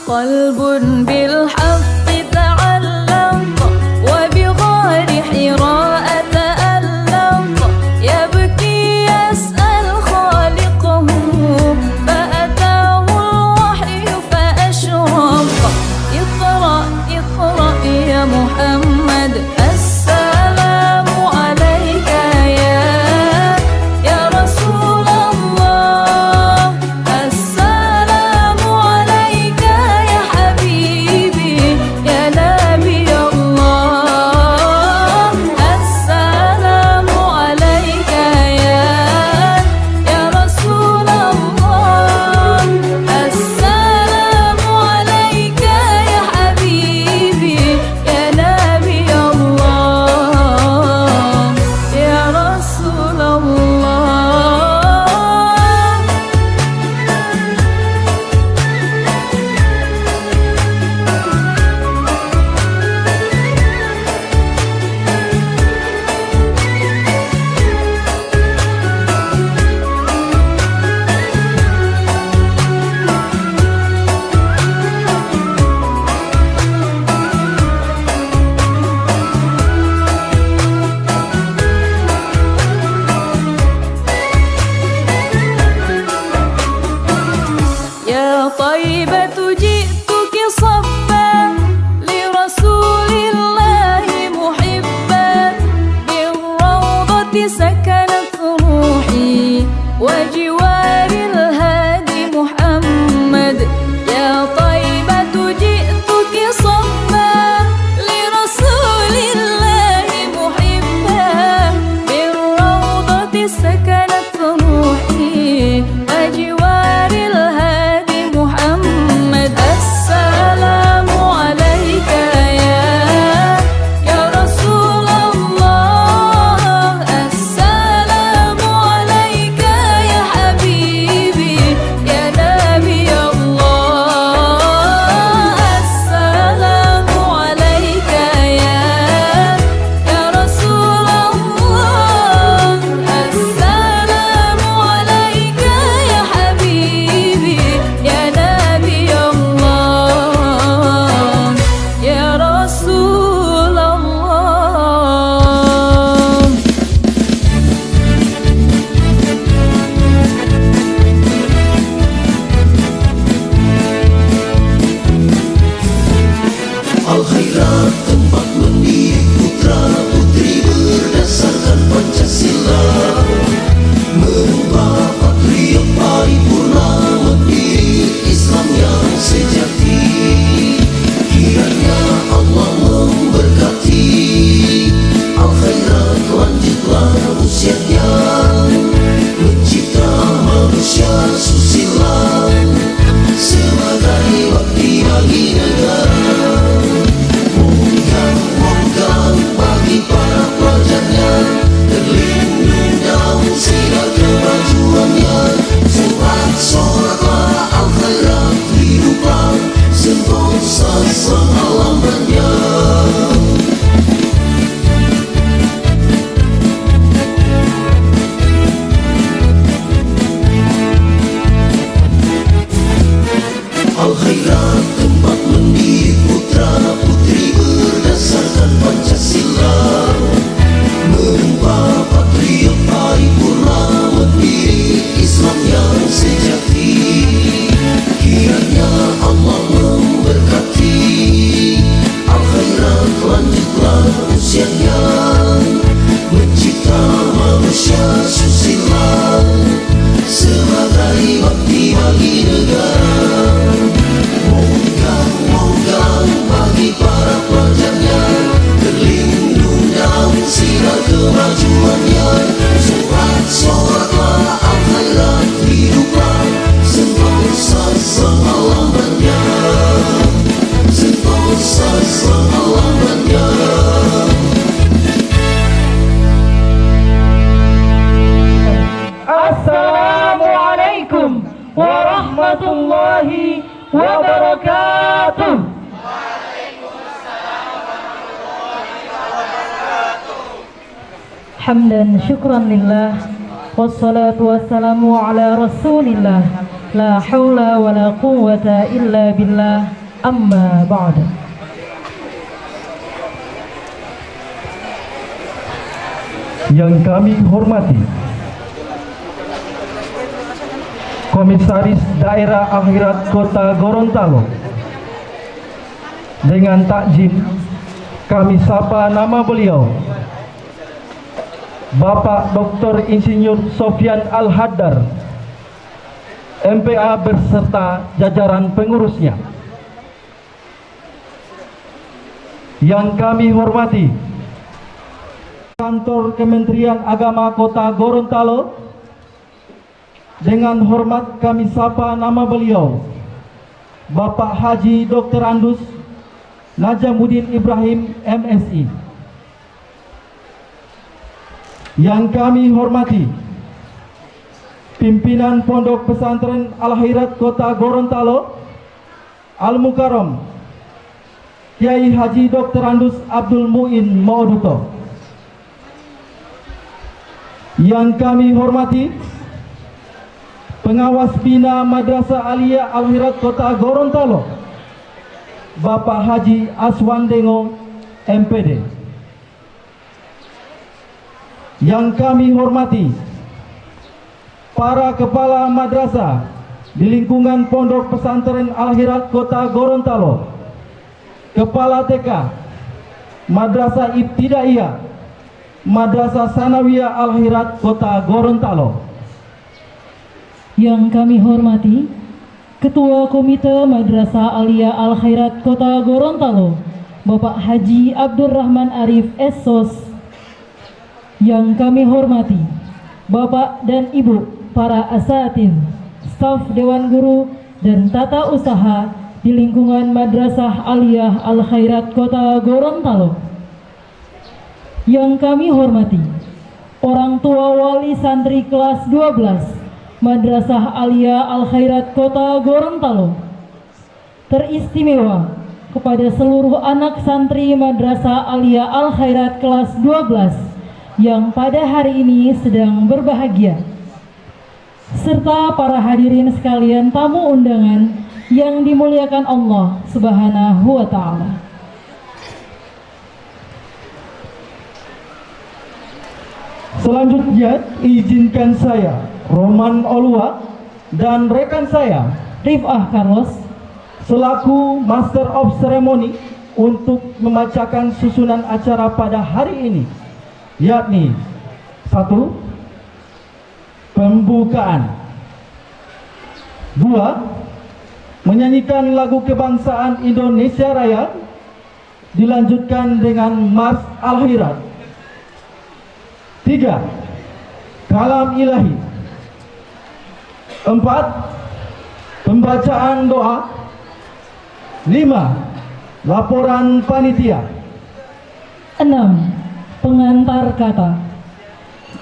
قلب بالحق تعلق وبغار حراء تألق يبكي يسأل خالقه فأتاه الوحي فأشرق اقرأ اقرأ يا محمد السلام عليك يا رسول الله السلام عليك يا حبيبي يا نبي الله السلام عليك يا رسول الله السلام عليك يا حبيبي يا نبي الله يا رسول الله. يا طيبة جئتك صبا لرسول الله محبا بالروضة سكنت روحي وجوار الهادي محمد يا طيبة جئتك صبا لرسول الله محبا بالروضة سكنت روحي وجوار الهادي محمد السلام عليك يا رسول الله السلام عليك يا حبيبي يا نبي الله السلام عليك يا رسول الله السلام عليك يا حبيبي يا نبي الله يا رسول الله. Al-Khairat tempat mendidik putra putri berdasarkan Pancasila, mengubah patriot paripurna mendidik Islam yang sejati. Kiranya Allah memberkati Al-Khairat, lanjutlah usianya mencipta manusia susila sebagai bakti bagi negara. Monggang bagi para pelajarnya, terlindung daun sinar kemajuannya. Sorak-soraklah Al-Khairat hiduplah sentosa selama-lamanya. Al-Khairat tempat mendidik putra putri berdasarkan Pancasila, mengubah patriot paripurna mendidik Islam yang sejati. Kiranya Allah memberkati Al-Khairat, lanjutlah usianya mencipta manusia susila sebagai bakti bagi negara. Monggang bagi para pelajarnya, terlindung daun sinar kemajuannya. Sorak-soraklah Al-Khairat hiduplah sentosa selama-lamanya, sentosa selama-lamanya. Assalamualaikum warahmatullahi wabarakatuh. Hamdan syukran lillah wassalatu wassalamu ala rasulillah La haula wa la quwwata illa billah. Amma ba'da. Yang kami hormati Komisaris Daerah Akhirat Kota Gorontalo, dengan takjim kami sapa nama beliau Bapak Dr. Insinyur Sofyan Al-Haddar, MPA beserta jajaran pengurusnya. Yang kami hormati Kantor Kementerian Agama Kota Gorontalo, dengan hormat kami sapa nama beliau Bapak Haji Dr. Andus Najamuddin Ibrahim MSI. Yang kami hormati pimpinan Pondok Pesantren Al-Khairat Kota Gorontalo Al-Mukarram Kiai Haji Dr. Andus Abdul Muin Mauduto. Yang kami hormati Pengawas Bina Madrasah Aliyah Al-Khairat Kota Gorontalo Bapak Haji Aswandengo MPD. Yang kami hormati para kepala madrasah di lingkungan Pondok Pesantren Al-Khairat Kota Gorontalo, Kepala TK, Madrasah Ibtidaiyah, Madrasah Sanawiyah Al-Khairat Kota Gorontalo. Yang kami hormati Ketua Komite Madrasah Aliyah Al-Khairat Kota Gorontalo, Bapak Haji Abdurrahman Arif Essos. Yang kami hormati Bapak dan Ibu para asatidz, staf Dewan Guru dan tata usaha di lingkungan Madrasah Aliyah Al-Khairat Kota Gorontalo. Yang kami hormati orang tua wali santri kelas 12 Madrasah Aliyah Al-Khairat Kota Gorontalo. Teristimewa kepada seluruh anak santri Madrasah Aliyah Al-Khairat kelas 12 yang pada hari ini sedang berbahagia, serta para hadirin sekalian tamu undangan yang dimuliakan Allah Subhanahu wa Ta'ala. Selanjutnya izinkan saya Roman Olua dan rekan saya Rifah Carlos selaku Master of Ceremony untuk membacakan susunan acara pada hari ini, yakni 1. Pembukaan, 2. Menyanyikan lagu kebangsaan Indonesia Raya, dilanjutkan dengan Mars Al-Khairat, 3. Kalam Ilahi, 4. Pembacaan doa, 5. Laporan panitia, 6. Pengantar kata,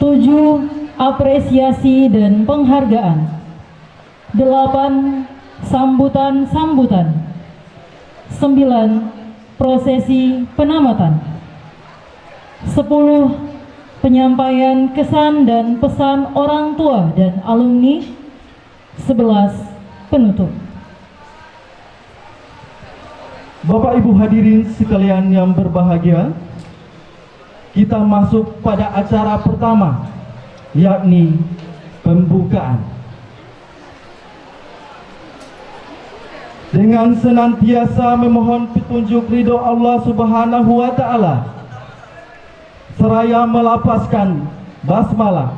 7. Apresiasi dan penghargaan, 8. Sambutan-sambutan, 9. Prosesi penamatan, 10. Penyampaian kesan dan pesan orang tua dan alumni, 11. Penutup. Bapak Ibu hadirin sekalian yang berbahagia, kita masuk pada acara pertama, yakni pembukaan. Dengan senantiasa memohon petunjuk ridho Allah Subhanahu wa Ta'ala, seraya melapaskan basmalah.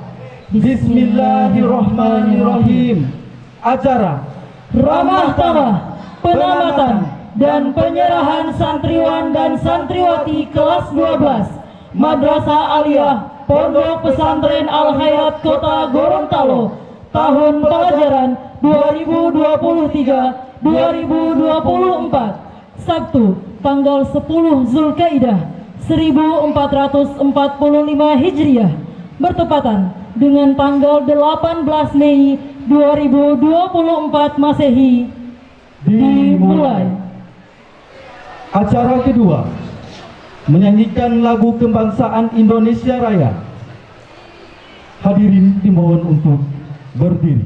Bismillahirrahmanirrahim. Acara Ramah tamah penamatan dan penyerahan santriwan dan santriwati kelas 12 Madrasah Aliyah Pondok Pesantren Al-Khairat Kota Gorontalo tahun pelajaran 2023-2024, Sabtu tanggal 10 Zulkaidah 1445 Hijriah, bertepatan dengan tanggal 18 Mei 2024 Masehi, dimulai. Acara kedua, menyanyikan lagu kebangsaan Indonesia Raya. Hadirin dimohon untuk berdiri.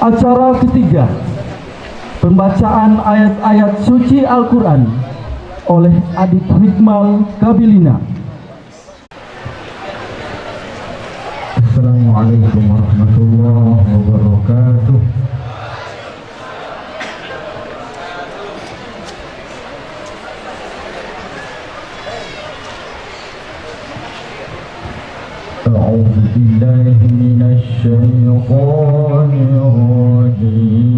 Acara ketiga, pembacaan ayat-ayat suci Al-Quran oleh Adik Hikmal Kabilina. Assalamualaikum warahmatullahi wabarakatuh. A'udzu billahi minasy syaithanir rajim.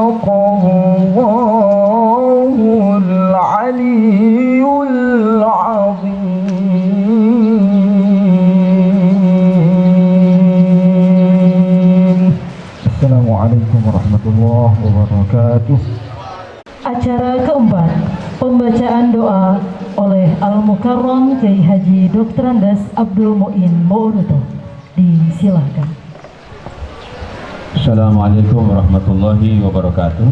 صدق الله العلي العظيم. السلام عليكم ورحمة الله وبركاته. Acara keempat, pembacaan doa oleh Al-Mukarram Kiai Haji Dr. Andes Abdul Muin Mouruto. Disilahkan. Assalamualaikum warahmatullahi wabarakatuh.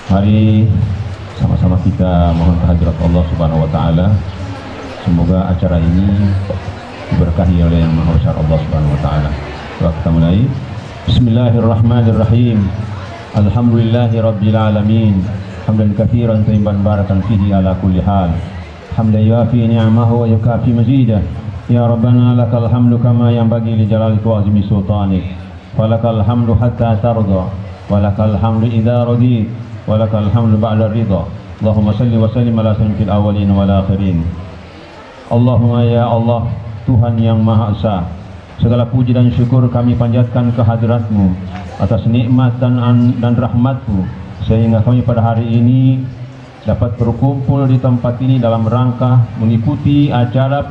Mari sama-sama kita mohon kehadirat Allah Subhanahu wa taala. Semoga acara ini diberkahi oleh Yang Maha Besar Allah Subhanahu wa taala. Kita mulai. Bismillahirrahmanirrahim. Alhamdulillahi rabbil alamin. Hamdan katsiran tayyiban barakan fihi ala kulli hal. Hamdan yuafi ni'amahu wa yukafi mazidah. Ya Rabbana lakal hamdu kama yanbaghi li jalalika wa azimi sultanik. Falakal hamdu hatta tarda, walakal hamdu idza radit, walakal hamdu ba'da ridha. Allahumma salli wa sallim ala sayyidil awwalin wal akhirin. Allahumma ya Allah, Tuhan yang Maha Esa, segala puji dan syukur kami panjatkan kehadirat-Mu atas nikmat dan rahmat-Mu sehingga kami pada hari ini dapat berkumpul di tempat ini dalam rangka mengikuti acara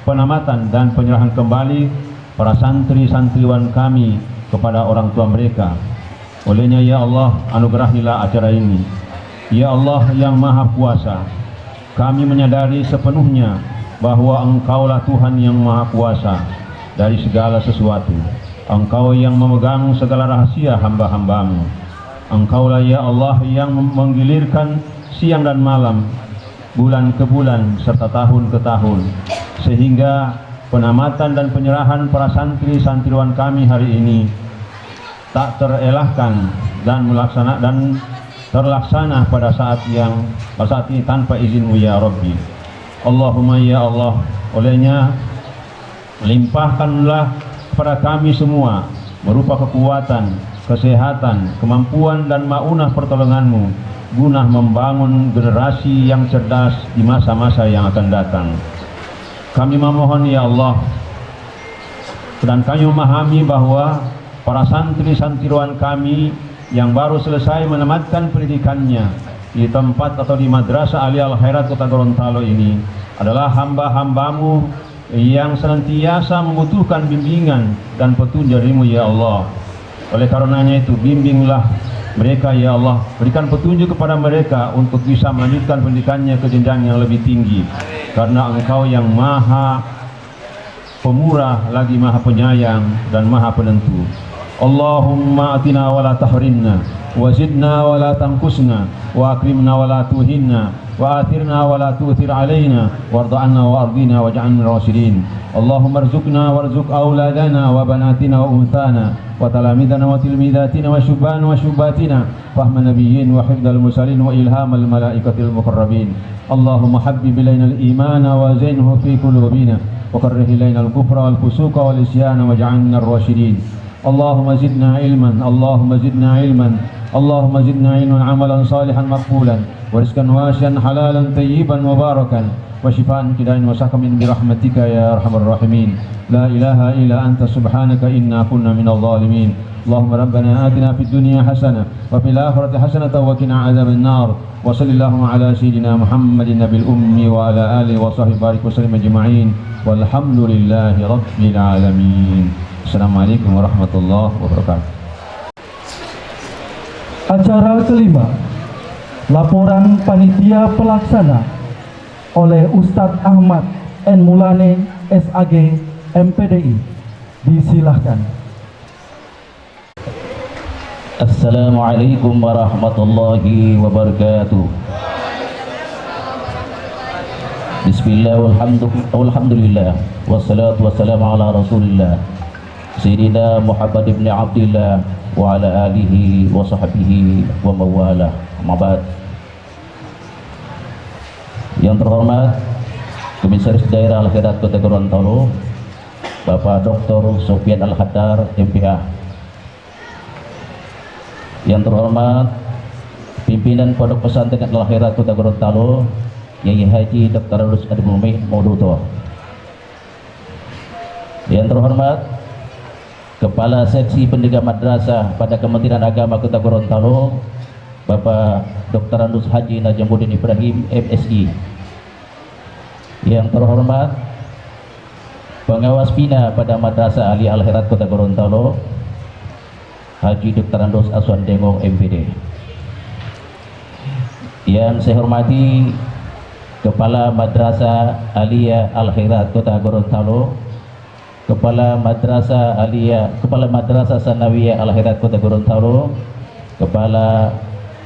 penamatan dan penyerahan kembali para santri-santriwan kami kepada orang tua mereka. Olehnya ya Allah, anugerahilah acara ini. Ya Allah yang Maha Kuasa, kami menyadari sepenuhnya bahwa Engkaulah Tuhan yang Maha Kuasa dari segala sesuatu. Engkau yang memegang segala rahasia hamba-hamba-Mu. Engkaulah ya Allah yang menggilirkan siang dan malam, bulan ke bulan, serta tahun ke tahun, sehingga penamatan dan penyerahan para santri-santriwan kami hari ini tak terelakkan dan terlaksana pada saat ini tanpa izin-Mu ya Rabbi. Allahumma ya Allah, olehnya limpahkanlah kepada kami semua berupa kekuatan, kesehatan, kemampuan dan maunah pertolongan-Mu guna membangun generasi yang cerdas di masa-masa yang akan datang. Kami memohon ya Allah, dan kami memahami bahwa para santri-santriwan kami yang baru selesai menamatkan pendidikannya di tempat atau di Madrasah Aliyah Al-Khairat Kota Gorontalo ini adalah hamba-hamba-Mu yang senantiasa membutuhkan bimbingan dan petunjuk dari-Mu ya Allah. Oleh karenanya itu, bimbinglah mereka ya Allah, berikan petunjuk kepada mereka untuk bisa melanjutkan pendidikannya ke jenjang yang lebih tinggi, karena Engkau yang Maha Pemurah lagi Maha Penyayang dan Maha Penentu. Allahumma atina wa la tahrimna, wa zidna wa la tanqusna, wa akrimna wa la tuhinna, wa athirna wa la tu'thir alaina, warda anna wa ardina waj'alna rasyidin. Allahumma arzuqna warzuq auladana wa banatina wa unthana wa talamidana wa tilmidatina wa syubban wa syubbatina fahma nabiyyin wa hifdal mursalin wa ilhamal malaikatil muqarrabin. Allahumma habbib ilaina al-imana wa zainhu fi qulubina wa karrih ilaina al-kufra wal fusuqa wal isyana waj'alna ar-rasyidin. Allahumma zidna ilman, Allahumma zidna ilman, Allahumma zidna ilman amalan salihan maqbulan wa rizqan wasi'an halalan tayyiban mubarakan wa shifaan kidain wa sakamin birahmatika ya arhamar rahimin. La ilaha illa anta subhanaka inna kunna minal zalimin. Allahumma rabbana atina fid dunya hasanah wa fil akhirati hasanah wa qina adzaban nar. Wa sallallahu ala sayyidina Muhammadin nabil ummi wa ala alihi wa sahbihi barik wa sallim ajma'in. Walhamdulillahi rabbil alamin. Assalamualaikum warahmatullahi wabarakatuh. Acara kelima, laporan panitia pelaksana oleh Ustadz Ahmad N. Mulane SAG MPDI. Disilahkan. Assalamualaikum warahmatullahi wabarakatuh. Bismillah walhamdulillah wassalatu wassalamu ala rasulillah Sayyidina Muhammad ibn Abdillah wa ala alihi wa sahbihi wa mawalah. Mabad. Yang terhormat Komisaris Daerah Al-Khairat Kota Gorontalo Bapak Dr. Sofyan Al-Haddar MPA. Yang terhormat Pimpinan Pondok Pesantren Al-Khairat Kota Gorontalo Yai Haji Dr. Andus Abdul Muin Mouruto. Yang Yang terhormat Kepala Seksi Pendidikan Madrasah pada Kementerian Agama Kota Gorontalo, Bapak Dr. Andus Haji Najamuddin Ibrahim MSI. Yang terhormat Pengawas Bina pada Madrasah Ali Al-Khairat Kota Gorontalo, Haji Dr. Andus Aswan Dengo MPD. Yang saya hormati Kepala Madrasah Aliyah Al-Khairat Kota Gorontalo, Kepala Madrasah Sanawiyah Al-Khairat Kota Gorontalo, Kepala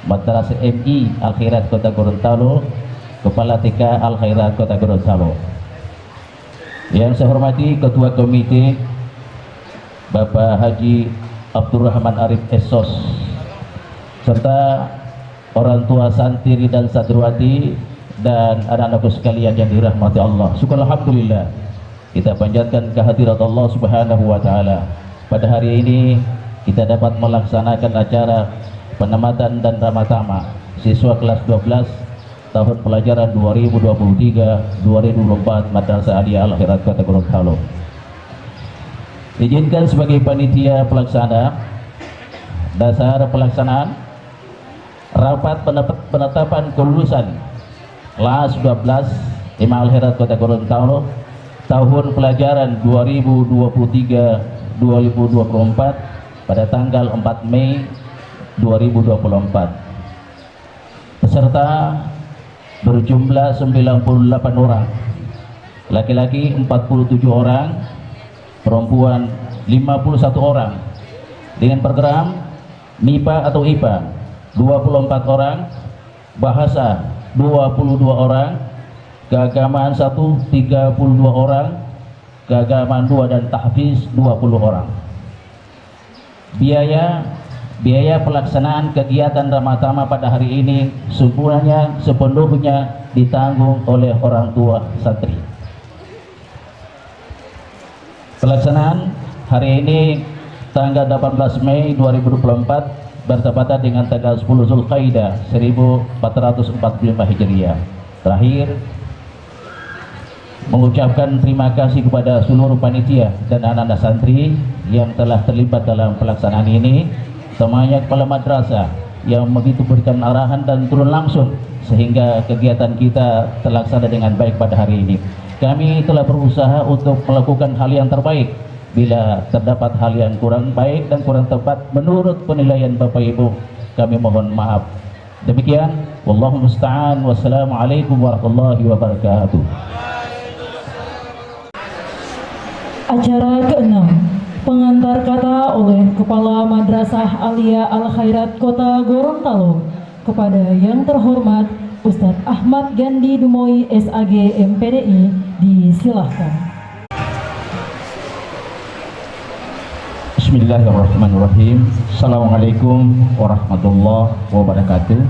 Madrasah MI Al-Khairat Kota Gorontalo, Kepala TK Al-Khairat Kota Gorontalo. Yang saya hormati Ketua Komite Bapak Haji Abdurrahman Arif Esos, serta orang tua santri dan santriwati dan anak-anakku sekalian yang dirahmati Allah. Syukur alhamdulillah, kita panjatkan kehadirat Allah Subhanahu wa taala. Pada hari ini kita dapat melaksanakan acara penamatan dan ramatama siswa kelas 12 tahun pelajaran 2023-2024 Madrasah Aliyah Al-Khairat Kota Gorontalo. Izinkan sebagai panitia pelaksana dasar pelaksanaan rapat penetapan kelulusan kelas 12 Imam Al-Khairat Kota Gorontalo tahun pelajaran 2023-2024 pada tanggal 4 Mei 2024. Peserta berjumlah 98 orang, laki-laki 47 orang, perempuan 51 orang, dengan program MIPA atau IPA 24 orang, bahasa 22 orang, keagamaan 1 32 orang, keagamaan 2 dan tahfiz 20 orang. Biaya pelaksanaan kegiatan ramatama pada hari ini sepenuhnya ditanggung oleh orang tua santri. Pelaksanaan hari ini tanggal 18 Mei 2024 bertepatan dengan tanggal 10 Zulqaidah 1445 Hijriah. Terakhir, mengucapkan terima kasih kepada seluruh panitia dan anak-anak santri yang telah terlibat dalam pelaksanaan ini, semuanya kepala madrasah yang begitu berikan arahan dan turun langsung sehingga kegiatan kita terlaksana dengan baik pada hari ini. Kami telah berusaha untuk melakukan hal yang terbaik. Bila terdapat hal yang kurang baik dan kurang tepat menurut penilaian Bapak Ibu, kami mohon maaf. Demikian, wallahu musta'an. Wassalamualaikum warahmatullahi wabarakatuh. Acara ke-6, pengantar kata oleh Kepala Madrasah Aliyah Al-Khairat Kota Gorontalo kepada yang terhormat Ustadz Ahmad Gandhi Dumoy SAG MPDI, disilahkan. Bismillahirrahmanirrahim. Assalamualaikum warahmatullahi wabarakatuh.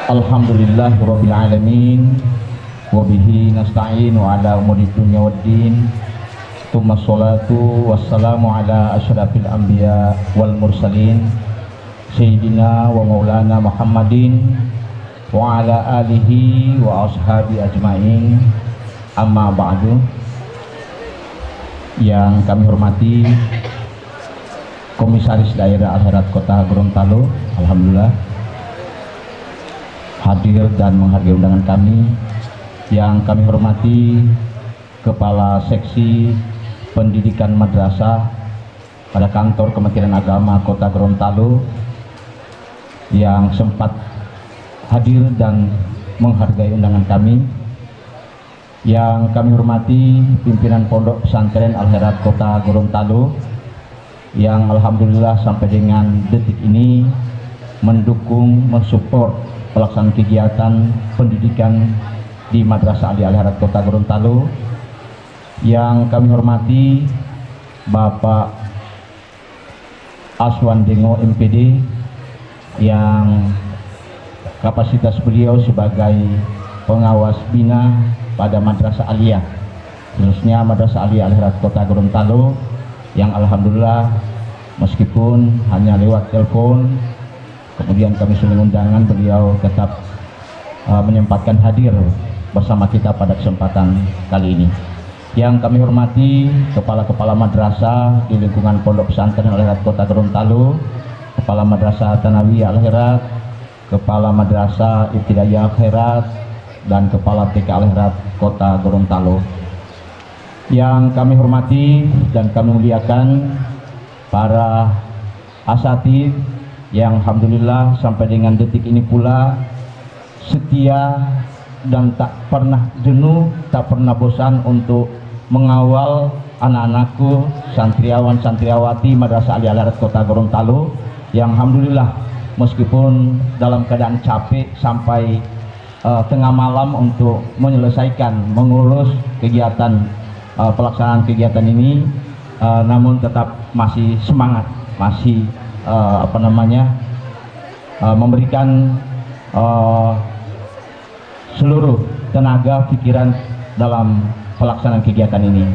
Alhamdulillahirabbil alamin. Wa bihi nasta'inu ala umuri dunya waddin. Tsumma sholatu wassalamu ala asyrafil anbiya wal mursalin sayyidina wa maulana Muhammadin wa ala alihi wa ashabi ajmain. Amma ba'du. Yang kami hormati Komisaris Daerah Al-Khairat Kota Gorontalo, alhamdulillah hadir dan menghargai undangan kami. Yang kami hormati Kepala Seksi Pendidikan Madrasah pada kantor Kementerian Agama Kota Gorontalo yang sempat hadir dan menghargai undangan kami. Yang kami hormati pimpinan Pondok Pesantren Al-Khairat Kota Gorontalo yang alhamdulillah sampai dengan detik ini mendukung, mensupport pelaksanaan kegiatan pendidikan di Madrasah Ali Al-Khairat Kota Gorontalo. Yang kami hormati Bapak Aswan Dengo MPD yang kapasitas beliau sebagai pengawas bina pada Madrasah Aliyah, khususnya Madrasah Aliyah Al-Khairat Kota Gorontalo, yang alhamdulillah meskipun hanya lewat telepon, kemudian kami sudah undangan, beliau tetap menyempatkan hadir bersama kita pada kesempatan kali ini. Yang kami hormati kepala-kepala madrasah di lingkungan Pondok Pesantren Al-Khairat Kota Gorontalo, Kepala Madrasah Tsanawiyah Al-Khairat, Kepala Madrasah Ibtidaiyah Al-Khairat, dan Kepala TK Al-Khairat Kota Gorontalo. Yang kami hormati dan kami muliakan para asatidz yang alhamdulillah sampai dengan detik ini pula setia dan tak pernah jenuh, tak pernah bosan untuk mengawal anak-anakku, santriawan santriawati Madrasah Aliyah Al-Khairat Kota Gorontalo yang alhamdulillah meskipun dalam keadaan capek sampai tengah malam untuk menyelesaikan mengurus kegiatan pelaksanaan kegiatan ini, namun tetap masih semangat, masih memberikan seluruh tenaga pikiran dalam pelaksanaan kegiatan ini.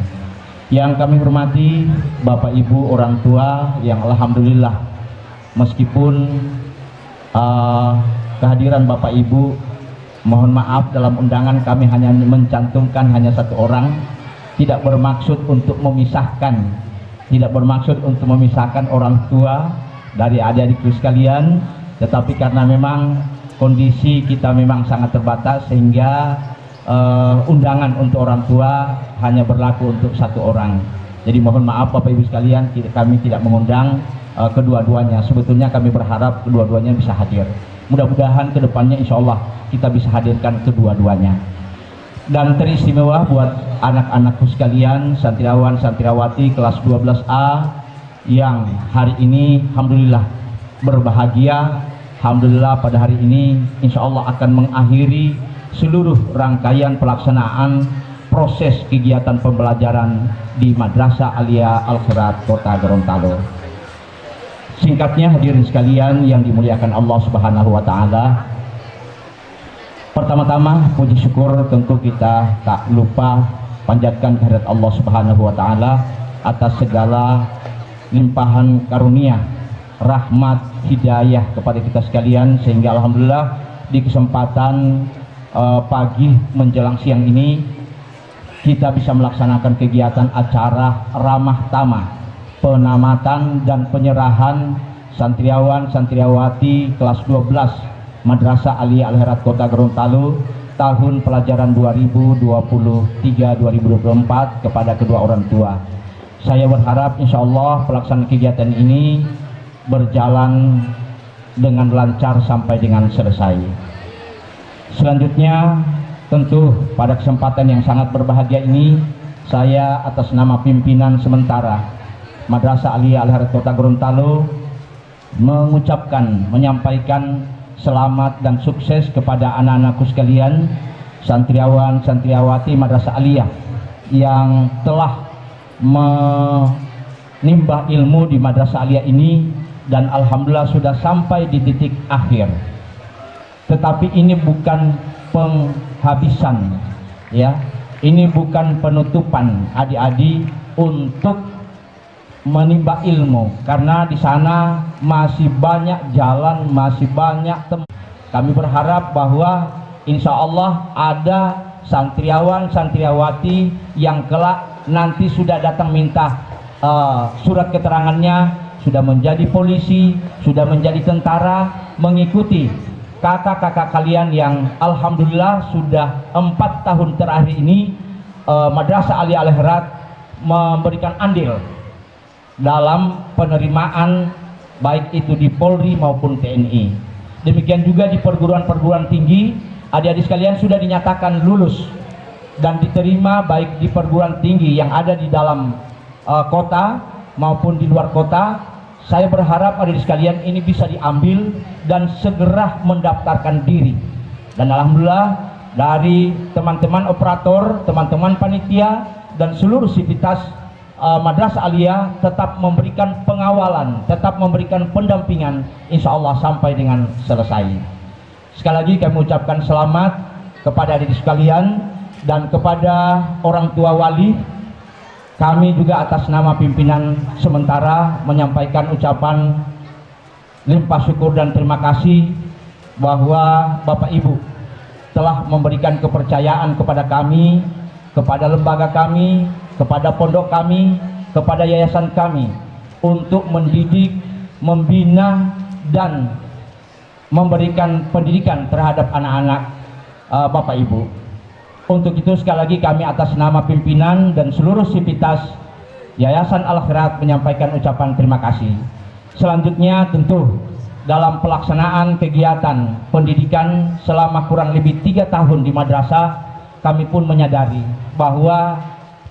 Yang kami hormati Bapak Ibu orang tua yang alhamdulillah meskipun kehadiran Bapak Ibu, mohon maaf dalam undangan kami hanya mencantumkan hanya satu orang, tidak bermaksud untuk memisahkan orang tua dari adik-adikku sekalian, tetapi karena memang kondisi kita memang sangat terbatas sehingga undangan untuk orang tua hanya berlaku untuk satu orang. Jadi mohon maaf Bapak Ibu sekalian, kami tidak mengundang kedua-duanya. Sebetulnya kami berharap kedua-duanya bisa hadir. Mudah-mudahan kedepannya insya Allah kita bisa hadirkan kedua-duanya. Dan teristimewa buat anak-anakku sekalian, santriawan santriawati kelas 12A yang hari ini alhamdulillah berbahagia. Alhamdulillah pada hari ini insya Allah akan mengakhiri seluruh rangkaian pelaksanaan proses kegiatan pembelajaran di Madrasah Aliyah Al-Khairat Kota Gorontalo. Singkatnya hadirin sekalian yang dimuliakan Allah Subhanahu wa taala, pertama-tama puji syukur tentu kita tak lupa panjatkan kehadirat Allah Subhanahu wa taala atas segala limpahan karunia, rahmat, hidayah kepada kita sekalian, sehingga alhamdulillah di kesempatan pagi menjelang siang ini kita bisa melaksanakan kegiatan acara ramah tamah penamatan dan penyerahan santriawan santriawati kelas 12 Madrasah Aliyah Al-Khairat Kota Gorontalo tahun pelajaran 2023-2024 kepada kedua orang tua. Saya berharap insya Allah pelaksanaan kegiatan ini berjalan dengan lancar sampai dengan selesai. Selanjutnya tentu pada kesempatan yang sangat berbahagia ini, saya atas nama pimpinan sementara Madrasah Aliyah Al-Khairat Kota Gorontalo menyampaikan selamat dan sukses kepada anak-anakku sekalian, santriawan santriawati Madrasah Aliyah yang telah menimba ilmu di Madrasah Aliyah ini dan alhamdulillah sudah sampai di titik akhir. Tetapi ini bukan penghabisan, ya. Ini bukan penutupan adik-adik untuk menimba ilmu, karena di sana masih banyak jalan, masih banyak tempat. Kami berharap bahwa insya Allah ada santriawan santriawati yang kelak nanti sudah datang minta surat keterangannya, sudah menjadi polisi, sudah menjadi tentara, mengikuti kakak-kakak kalian yang alhamdulillah sudah 4 tahun terakhir ini Madrasah Aliyah Al-Khairat memberikan andil dalam penerimaan baik itu di Polri maupun TNI. Demikian juga di perguruan-perguruan tinggi, adik-adik sekalian sudah dinyatakan lulus dan diterima baik di perguruan tinggi yang ada di dalam kota maupun di luar kota. Saya berharap adik-adik sekalian ini bisa diambil dan segera mendaftarkan diri. Dan alhamdulillah dari teman-teman operator, teman-teman panitia dan seluruh sivitas Madrasah Aliyah tetap memberikan pengawalan, tetap memberikan pendampingan insya Allah sampai dengan selesai. Sekali lagi kami ucapkan selamat kepada adik sekalian dan kepada orang tua wali. Kami juga atas nama pimpinan sementara menyampaikan ucapan limpah syukur dan terima kasih bahwa Bapak Ibu telah memberikan kepercayaan kepada kami kepada lembaga kami, kepada pondok kami, kepada yayasan kami untuk mendidik, membina dan memberikan pendidikan terhadap anak-anak Bapak Ibu. Untuk itu sekali lagi kami atas nama pimpinan dan seluruh sivitas Yayasan Al-Khairat menyampaikan ucapan terima kasih. Selanjutnya tentu dalam pelaksanaan kegiatan pendidikan selama kurang lebih 3 tahun di madrasah, kami pun menyadari bahwa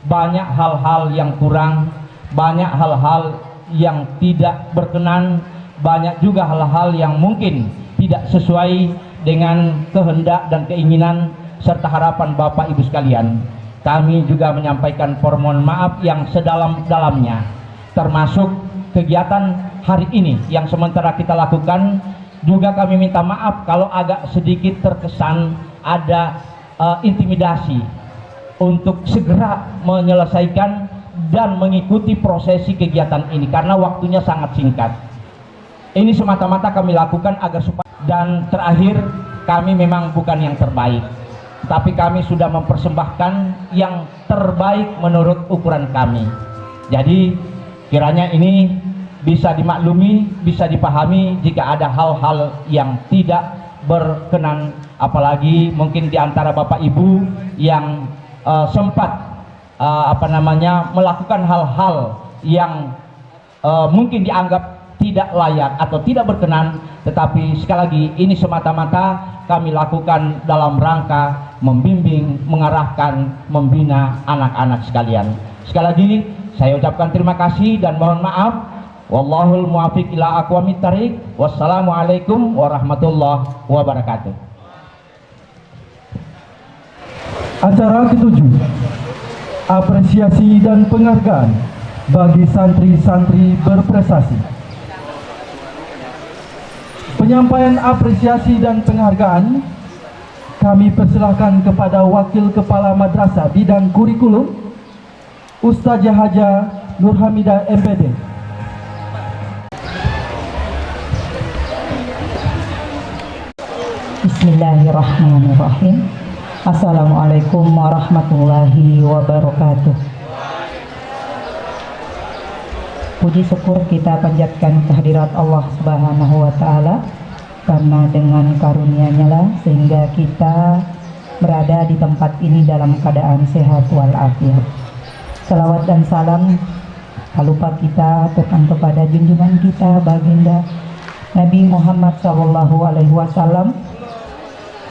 banyak hal-hal yang kurang, banyak hal-hal yang tidak berkenan, banyak juga hal-hal yang mungkin tidak sesuai dengan kehendak dan keinginan serta harapan Bapak Ibu sekalian. Kami juga menyampaikan permohonan maaf yang sedalam-dalamnya, termasuk kegiatan hari ini yang sementara kita lakukan. Juga kami minta maaf kalau agak sedikit terkesan ada intimidasi untuk segera menyelesaikan dan mengikuti prosesi kegiatan ini karena waktunya sangat singkat. Ini semata-mata kami lakukan agar supaya, dan terakhir, kami memang bukan yang terbaik, tapi kami sudah mempersembahkan yang terbaik menurut ukuran kami. Jadi kiranya ini bisa dimaklumi, bisa dipahami jika ada hal-hal yang tidak berkenan, apalagi mungkin di antara Bapak Ibu yang sempat melakukan hal-hal yang mungkin dianggap tidak layak atau tidak berkenan, tetapi sekali lagi ini semata-mata kami lakukan dalam rangka membimbing, mengarahkan, membina anak-anak sekalian. Sekali lagi saya ucapkan terima kasih dan mohon maaf. Wallahul muwaffiq ila aqwamit thariq. Wassalamualaikum warahmatullahi wabarakatuh. Acara ketujuh, apresiasi dan penghargaan bagi santri-santri berprestasi. Penyampaian apresiasi dan penghargaan kami persilahkan kepada Wakil Kepala Madrasah Bidang Kurikulum, Ustazah Haja Nurhamidah MPD. Bismillahirrahmanirrahim. Assalamualaikum warahmatullahi wabarakatuh. Puji syukur kita panjatkan kehadirat Allah Subhanahu wa Ta'ala, karena dengan karunia-Nya lah sehingga kita berada di tempat ini dalam keadaan sehat walafiat. Salawat dan salam tak lupa kita aturkan kepada junjungan kita baginda Nabi Muhammad SAW.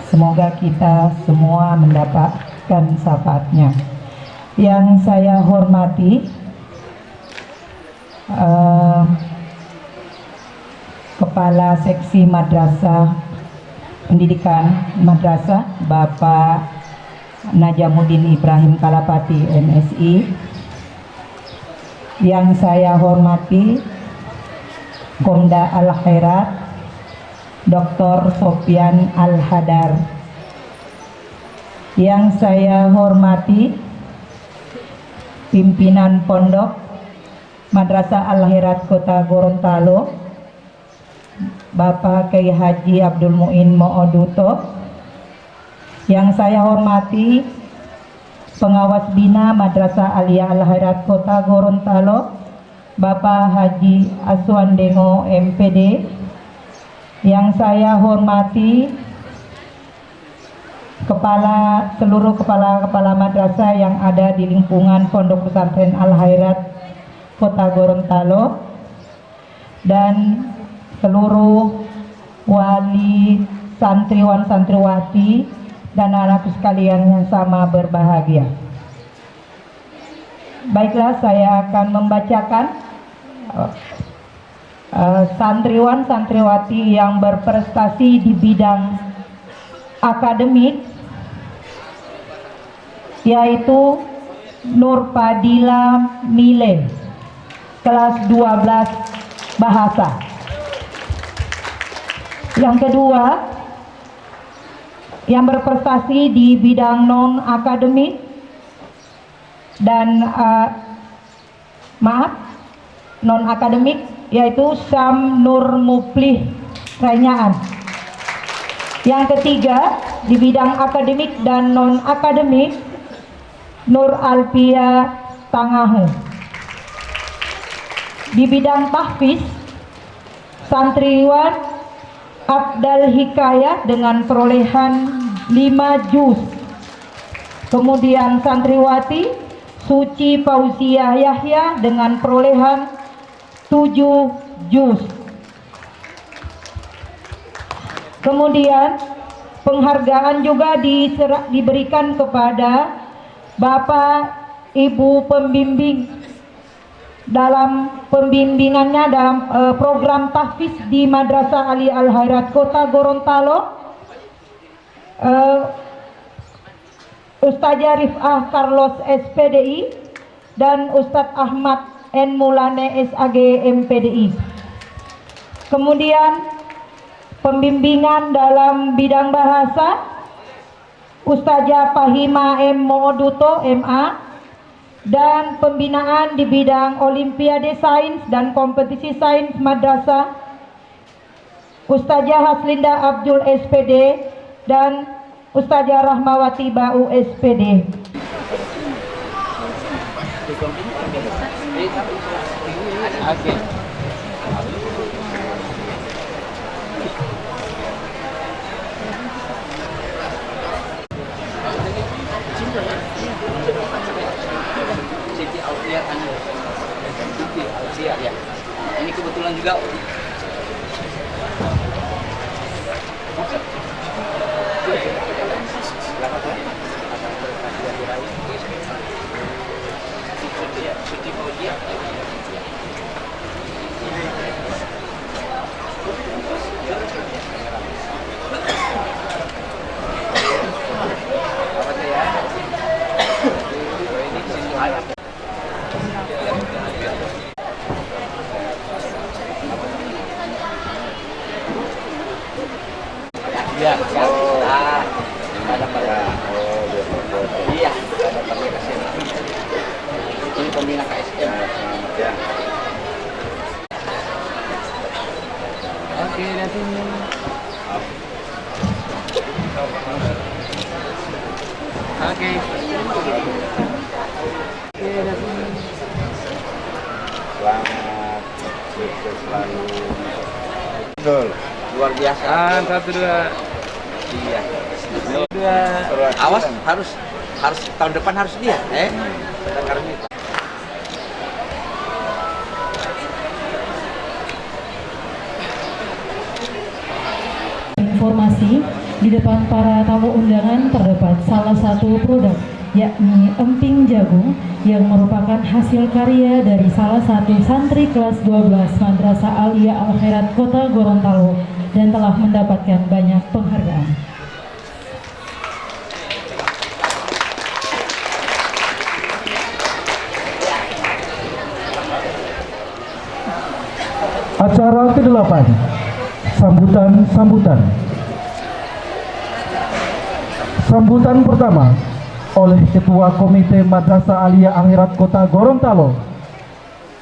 Semoga kita semua mendapatkan syafaatnya. Yang saya hormati Kepala Seksi Madrasah Pendidikan Madrasah Bapak Najamuddin Ibrahim Kalapati MSI. Yang saya hormati Komda Al-Khairat Dr. Sofyan Al-Hadar. Yang saya hormati pimpinan Pondok Madrasah Al-Khairat Kota Gorontalo, Bapak Kiai Haji Abdul Muin Mooduto. Yang saya hormati Pengawas Bina Madrasah Aliyah Al-Khairat Kota Gorontalo, Bapak Haji Aswandengo MPD. Yang saya hormati seluruh kepala madrasah yang ada di lingkungan Pondok Pesantren Al-Khairat Kota Gorontalo, dan seluruh wali, santriwan, santriwati, dan anak sekalian yang sama berbahagia. Baiklah, saya akan membacakan santriwan, santriwati yang berprestasi di bidang akademik, yaitu Nur Fadila Mile, kelas 12 bahasa. Yang kedua, yang berprestasi di bidang non akademik dan non akademik, yaitu Syam Nur Muplih Renyaan. Yang ketiga, di bidang akademik dan non akademik, Nur Alpia Tangahu. Di bidang tahfiz, santriwan Abdal Hikayat dengan perolehan 5 juz. Kemudian santriwati Suci Fauzia Yahya dengan perolehan 7 juz. Kemudian penghargaan juga diberikan kepada Bapak Ibu pembimbing dalam pembimbingannya dalam program tahfiz di Madrasah Ali Al Khairat Kota Gorontalo, Ustazah Rifah Carlos SPDI dan Ustadz Ahmad N Mulane SAG MPDI. Kemudian pembimbingan dalam bidang bahasa Ustazah Fahima M Mooduto MA, dan pembinaan di bidang Olimpiade Sains dan Kompetisi Sains Madrasah Ustazah Haslinda Abdul SPD dan Ustazah Rahmawati Bau SPD. Siti Alfiat Siti Alfiat ya. Ini kebetulan juga. Ya, iya, ini pembina KSM. Ya. Oke, nanti. Oke. Selamat sukses selalu. Betul. Luar biasa. Satu dua. Iya. Dua. Awas harus tahun depan harus dia, karena itu. Informasi, di depan para tamu undangan terdapat salah satu produk, yakni emping jagung yang merupakan hasil karya dari salah satu santri kelas 12 Madrasah Aliyah Al Khairat Kota Gorontalo dan telah mendapatkan banyak penghargaan. Acara ke-8, Sambutan pertama oleh Ketua Komite Madrasah Aliyah Akhirat Kota Gorontalo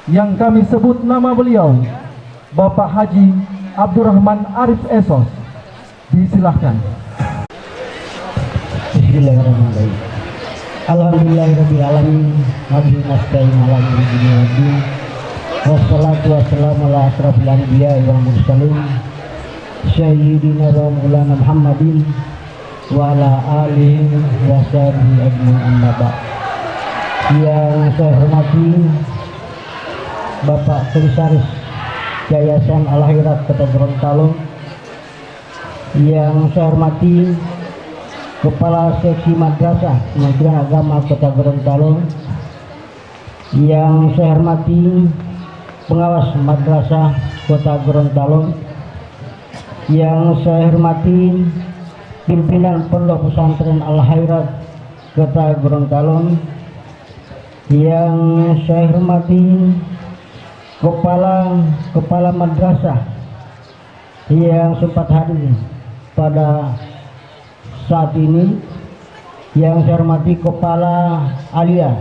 yang kami sebut nama beliau, Bapak Haji Abdurrahman Arif Esos. Disilahkan. Bismillahirrahmanirrahim. Alhamdulillahirabbil alamin, wabillahi nasta'in ala umuri waddin. Wassalatu wassalamu ala asrofil anbiya'i wal mursalin sayyidina wa maulana Muhammadin wa ala alihi wa sahbihi ajmain, amma ba'd. Yang saya hormati Bapak Komisaris Yayasan Al Khairat Kota Gorontalo, yang saya hormati Kepala Seksi Madrasah Kementerian Agama Kota Gorontalo, yang saya hormati Pengawas Madrasah Kota Gorontalo, yang saya hormati pimpinan Pondok Pesantren Al Khairat Kota Gorontalo, yang saya hormati kepala madrasah yang sempat hadir pada saat ini, yang saya hormati Kepala Aliyah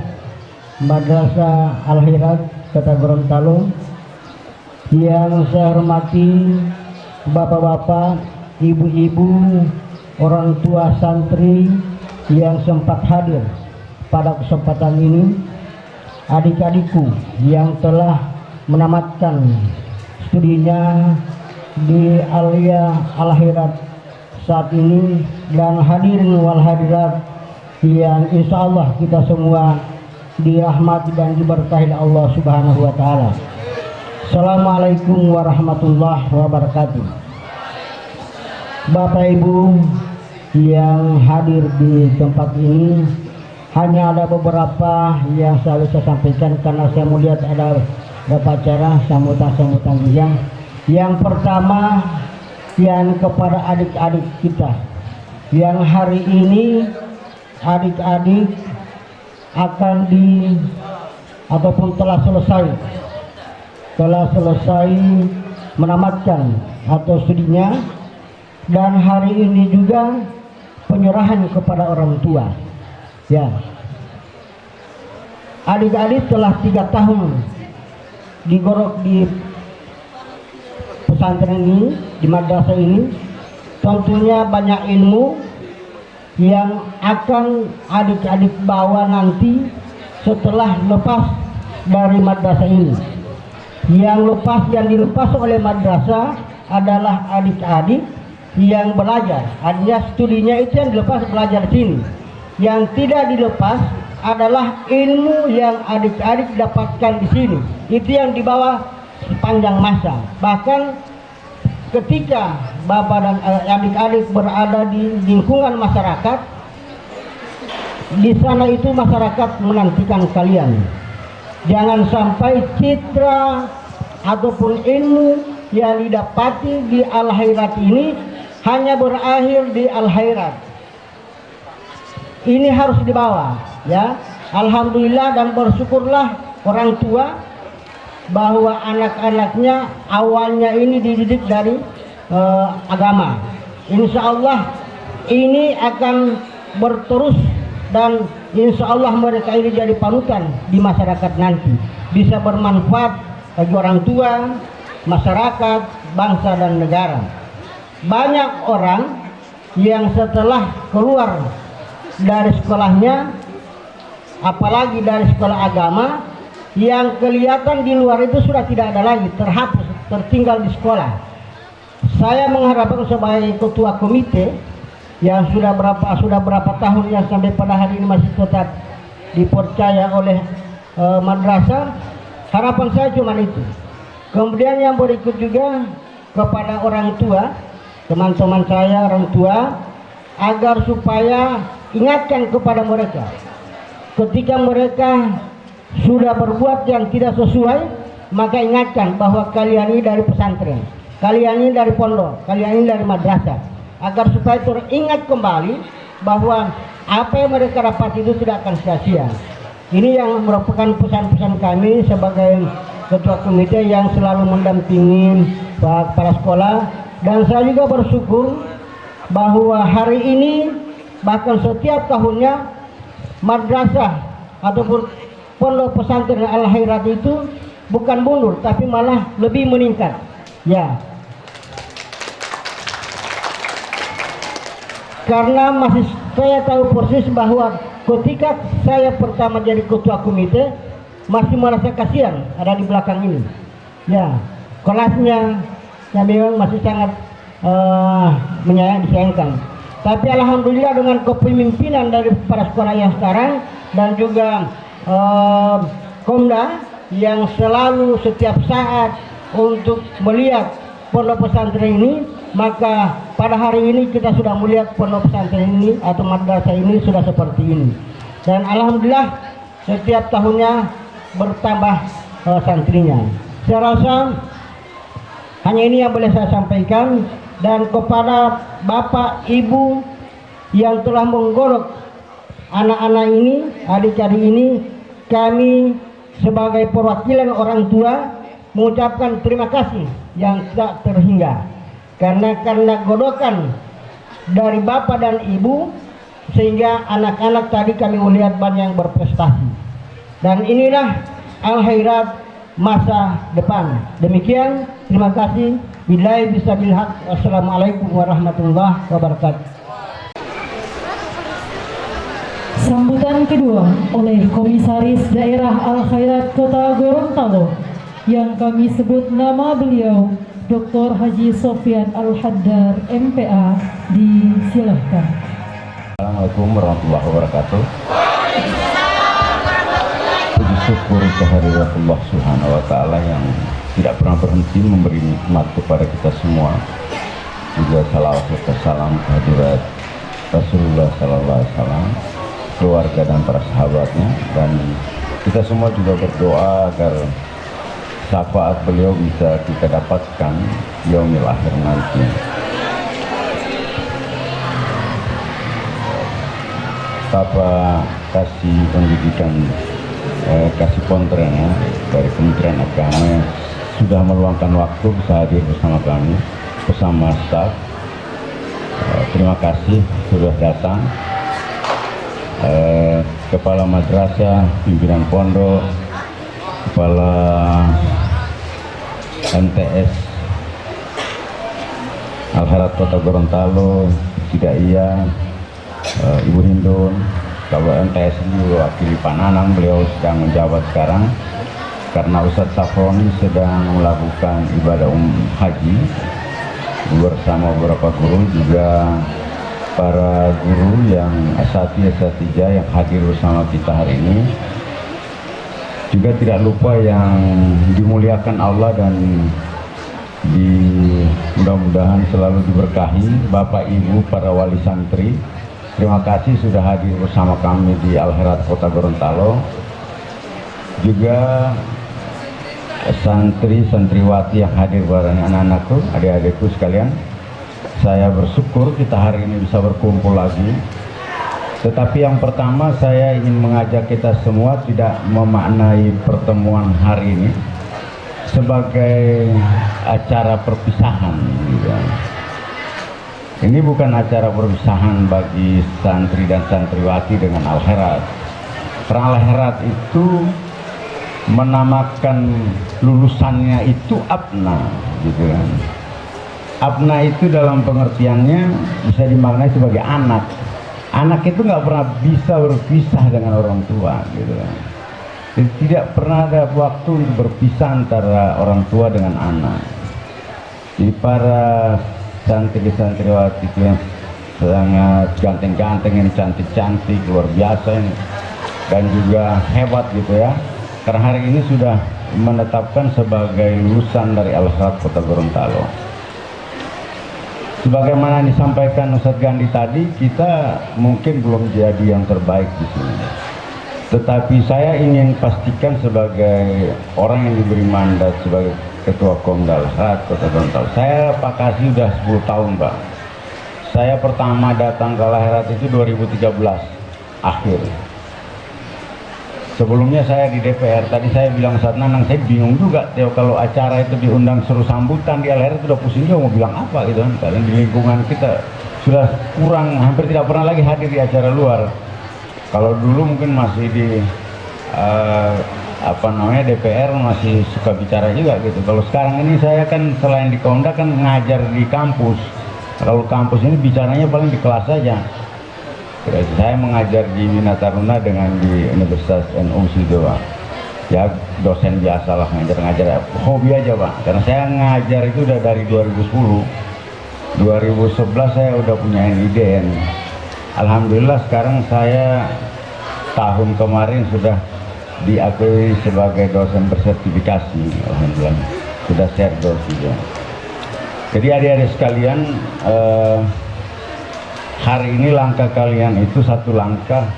Madrasah Al Khairat Kota Gorontalo, yang saya hormati bapak-bapak, ibu-ibu, orang tua santri yang sempat hadir pada kesempatan ini adik-adikku yang telah menamatkan studinya di Alia Al-Khairat saat ini, dan hadirin wal hadirat yang insya Allah kita semua dirahmati dan diberkahi Allah Subhanahu wa Ta'ala. Assalamualaikum warahmatullahi wabarakatuh. Bapak Ibu yang hadir di tempat ini, hanya ada beberapa yang saya bisa sampaikan karena saya melihat ada beberapa acara sambutan-sambutan juga. Yang pertama, yang kepada adik-adik kita yang hari ini adik-adik akan ataupun telah selesai menamatkan atau studinya, dan hari ini juga penyerahan kepada orang tua. Ya, adik-adik telah 3 tahun digorok di pesantren ini, di madrasah ini. Tentunya banyak ilmu yang akan adik-adik bawa nanti setelah lepas dari madrasah ini. Yang dilepas oleh madrasah adalah adik-adik yang belajar, artinya studinya itu yang dilepas, belajar di sini. Yang tidak dilepas adalah ilmu yang adik-adik dapatkan di sini, itu yang dibawa sepanjang masa. Bahkan ketika bapak dan adik-adik berada di lingkungan masyarakat, di sana itu masyarakat menantikan kalian. Jangan sampai citra ataupun ilmu yang didapati di Al-Khairat ini hanya berakhir di Al-Khairat. Ini harus dibawa, ya. Alhamdulillah dan bersyukurlah orang tua bahwa anak-anaknya awalnya ini dididik dari agama. Insya Allah ini akan berterus, dan insya Allah mereka ini jadi panutan di masyarakat nanti, bisa bermanfaat bagi orang tua, masyarakat, bangsa dan negara. Banyak orang yang setelah keluar dari sekolahnya, apalagi dari sekolah agama, yang kelihatan di luar itu sudah tidak ada lagi, terhapus, tertinggal di sekolah. Saya mengharapkan sebagai ketua komite yang sudah berapa tahun yang sampai pada hari ini masih tetap dipercaya oleh madrasah, harapan saya cuma itu. Kemudian yang berikut juga kepada orang tua, teman-teman saya orang tua, agar supaya ingatkan kepada mereka ketika mereka sudah berbuat yang tidak sesuai, maka ingatkan bahwa kalian ini dari pesantren, kalian ini dari pondok, kalian ini dari madrasah, agar supaya teringat kembali bahwa apa yang mereka dapat itu tidak akan sia-sia. Ini yang merupakan pesan-pesan kami sebagai ketua komite yang selalu mendampingi para sekolah. Dan saya juga bersyukur bahwa hari ini bahkan setiap tahunnya madrasah ataupun pondok pesantren Al-Khairat itu bukan mundur tapi malah lebih meningkat. Ya. Karena masih saya tahu persis bahwa ketika saya pertama jadi ketua komite masih merasa kasihan ada di belakang ini. Ya, kelasnya yang memang masih sangat disayangkan. Tapi alhamdulillah dengan kepemimpinan dari para sekolah yang sekarang dan juga Komda yang selalu setiap saat untuk melihat pondok pesantren ini, maka pada hari ini kita sudah melihat pondok pesantren ini atau madrasah ini sudah seperti ini. Dan alhamdulillah setiap tahunnya bertambah santrinya. Saya rasa hanya ini yang boleh saya sampaikan. Dan kepada bapak ibu yang telah menggolok anak-anak ini, adik-adik ini, kami sebagai perwakilan orang tua mengucapkan terima kasih yang tak terhingga. Karena godokan dari bapak dan ibu sehingga anak-anak tadi kami melihat banyak yang berprestasi. Dan inilah Al-Khairat masa depan. Demikian, terima kasih. Billahi bisabil haq. Wassalamualaikum warahmatullahi wabarakatuh. Sambutan kedua oleh Komisaris Daerah Al-Khairat Kota Gorontalo yang kami sebut nama beliau Dr. Haji Sofyan Al-Haddar MPA, disilahkan. Assalamualaikum warahmatullahi wabarakatuh. Puji syukur kehadirat Allah Subhanahu wa taala yang tidak pernah berhenti memberi nikmat kepada kita semua. Juga salawat serta salam kehadirat Rasulullah sallallahu alaihi wasallam, keluarga dan para sahabatnya, dan kita semua juga berdoa agar syafaat beliau bisa kita dapatkan yaumil akhir nanti. Bapak Kasih Pendidikan Kasih Pontrena dari Kementerian Agama sudah meluangkan waktu bisa hadir bersama kami, bersama staf. Terima kasih sudah datang. Kepala Madrasah, pimpinan pondok, Kepala MTS Al-Khairat Kota Gorontalo, Tidaiya, Ibu Hindun. Kalau MTS ini wakili Pananang, beliau sedang menjabat sekarang karena Ustadz Safroni sedang melakukan ibadah haji bersama beberapa guru, juga para guru yang asatidjah yang hadir bersama kita hari ini. Juga tidak lupa yang dimuliakan Allah dan mudah-mudahan selalu diberkahi Bapak Ibu para wali santri. Terima kasih sudah hadir bersama kami di Al-Khairat Kota Gorontalo. Juga santri-santriwati yang hadir bareng anak-anakku, adik-adikku sekalian. Saya bersyukur kita hari ini bisa berkumpul lagi. Tetapi yang pertama saya ingin mengajak kita semua tidak memaknai pertemuan hari ini sebagai acara perpisahan. Ini bukan acara perpisahan bagi santri dan santriwati dengan Al-Khairat. Karena Al-Khairat itu menamakan lulusannya itu abna, gitu kan. Abna itu dalam pengertiannya bisa dimaknai sebagai anak. Anak itu nggak pernah bisa berpisah dengan orang tua, gitu kan. Jadi tidak pernah ada waktu untuk berpisah antara orang tua dengan anak. Jadi para santri-santriwati itu yang sangat ganteng-ganteng, ini cantik-cantik, luar biasa ini, dan juga hebat gitu ya. Karena hari ini sudah menetapkan sebagai lulusan dari Al-Khairat Kota Gorontalo. Sebagaimana disampaikan Ustadz Gandhi tadi, kita mungkin belum jadi yang terbaik di sini. Tetapi saya ingin pastikan sebagai orang yang diberi mandat sebagai Ketua Komda Al-Khairat Kota Gorontalo. Saya Pak Kasih sudah 10 tahun Pak. Saya pertama datang ke Al-Khairat itu 2013 akhir. Sebelumnya saya di DPR, tadi saya bilang saat Nanang, saya bingung juga Teo, kalau acara itu diundang seru sambutan di Al-Khairat udah pusing juga mau bilang apa gitu kan. Karena di lingkungan kita sudah kurang, hampir tidak pernah lagi hadir di acara luar. Kalau dulu mungkin masih di DPR masih suka bicara juga gitu. Kalau sekarang ini saya kan selain di Komda kan ngajar di kampus. Kalau kampus ini bicaranya paling di kelas saja. Saya mengajar di Bina Taruna dengan di Universitas NU situ Pak. Ya dosen biasa lah, ngajar-ngajar, hobi aja Pak. Karena saya ngajar itu udah dari 2010. 2011 saya udah punya NIDN. Alhamdulillah sekarang saya tahun kemarin sudah diakui sebagai dosen bersertifikasi. Alhamdulillah sudah serdor juga. Jadi adik-adik sekalian, hari ini langkah kalian itu satu langkah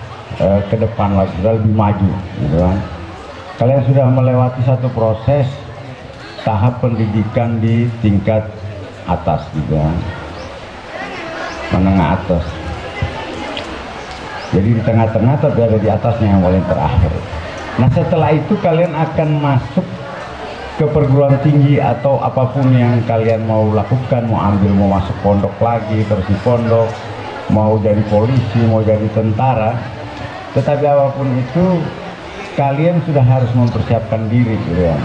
ke depan lagi, lebih maju gitu kan. Kalian sudah melewati satu proses tahap pendidikan di tingkat atas gitu kan, menengah atas. Jadi di tengah-tengah tapi ada di atasnya yang paling terakhir. Nah setelah itu kalian akan masuk ke perguruan tinggi atau apapun yang kalian mau lakukan, mau ambil, mau masuk pondok lagi, terus di pondok, mau jadi polisi, mau jadi tentara. Tetapi apapun itu kalian sudah harus mempersiapkan diri gitu ya.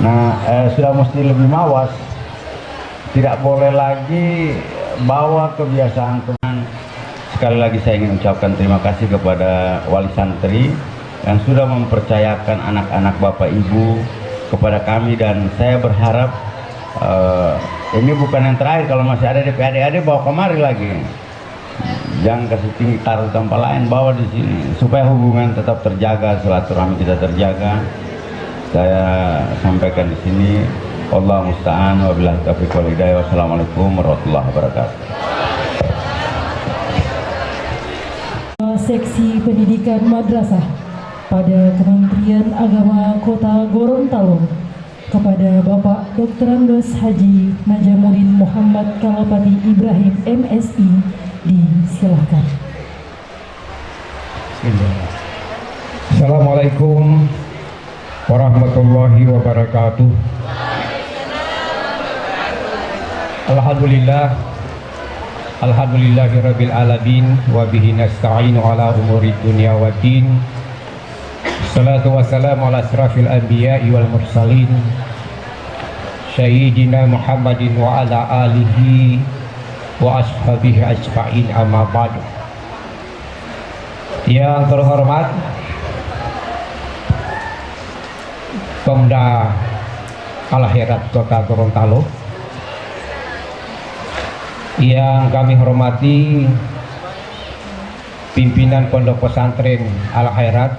Nah sudah mesti lebih mawas, tidak boleh lagi bawa kebiasaan teman sekali lagi saya ingin ucapkan terima kasih kepada wali santri yang sudah mempercayakan anak-anak Bapak Ibu kepada kami, dan saya berharap ini bukan yang terakhir. Kalau masih ada DPD bawa kemari lagi, jangan kasih tinggi taruh tempat lain, bawa di sini supaya hubungan tetap terjaga, silaturahmi kita terjaga. Saya sampaikan di sini, Allah musta'an, wabillahi taufiq wal hidayah. Wassalamualaikum warahmatullahi wabarakatuh. Seksi Pendidikan Madrasah pada Kementerian Agama Kota Gorontalo kepada Bapak Dr. Andos Haji Najamuddin Muhammad Kalapati Ibrahim MSI, disilahkan. Assalamualaikum warahmatullahi wabarakatuh. Alhamdulillahirabbil alamin wa bihi nasta'inu ala umuri dunya waddin. Salatu wassalamu ala asrafil anbiya'i wal mursalin Sayyidina Muhammadin wa ala alihi wa ashabihi ajma'in, amma ba'du. Yang terhormat Pemda Al-Khairat Kota Gorontalo, yang kami hormati pimpinan Pondok Pesantren Al-Khairat,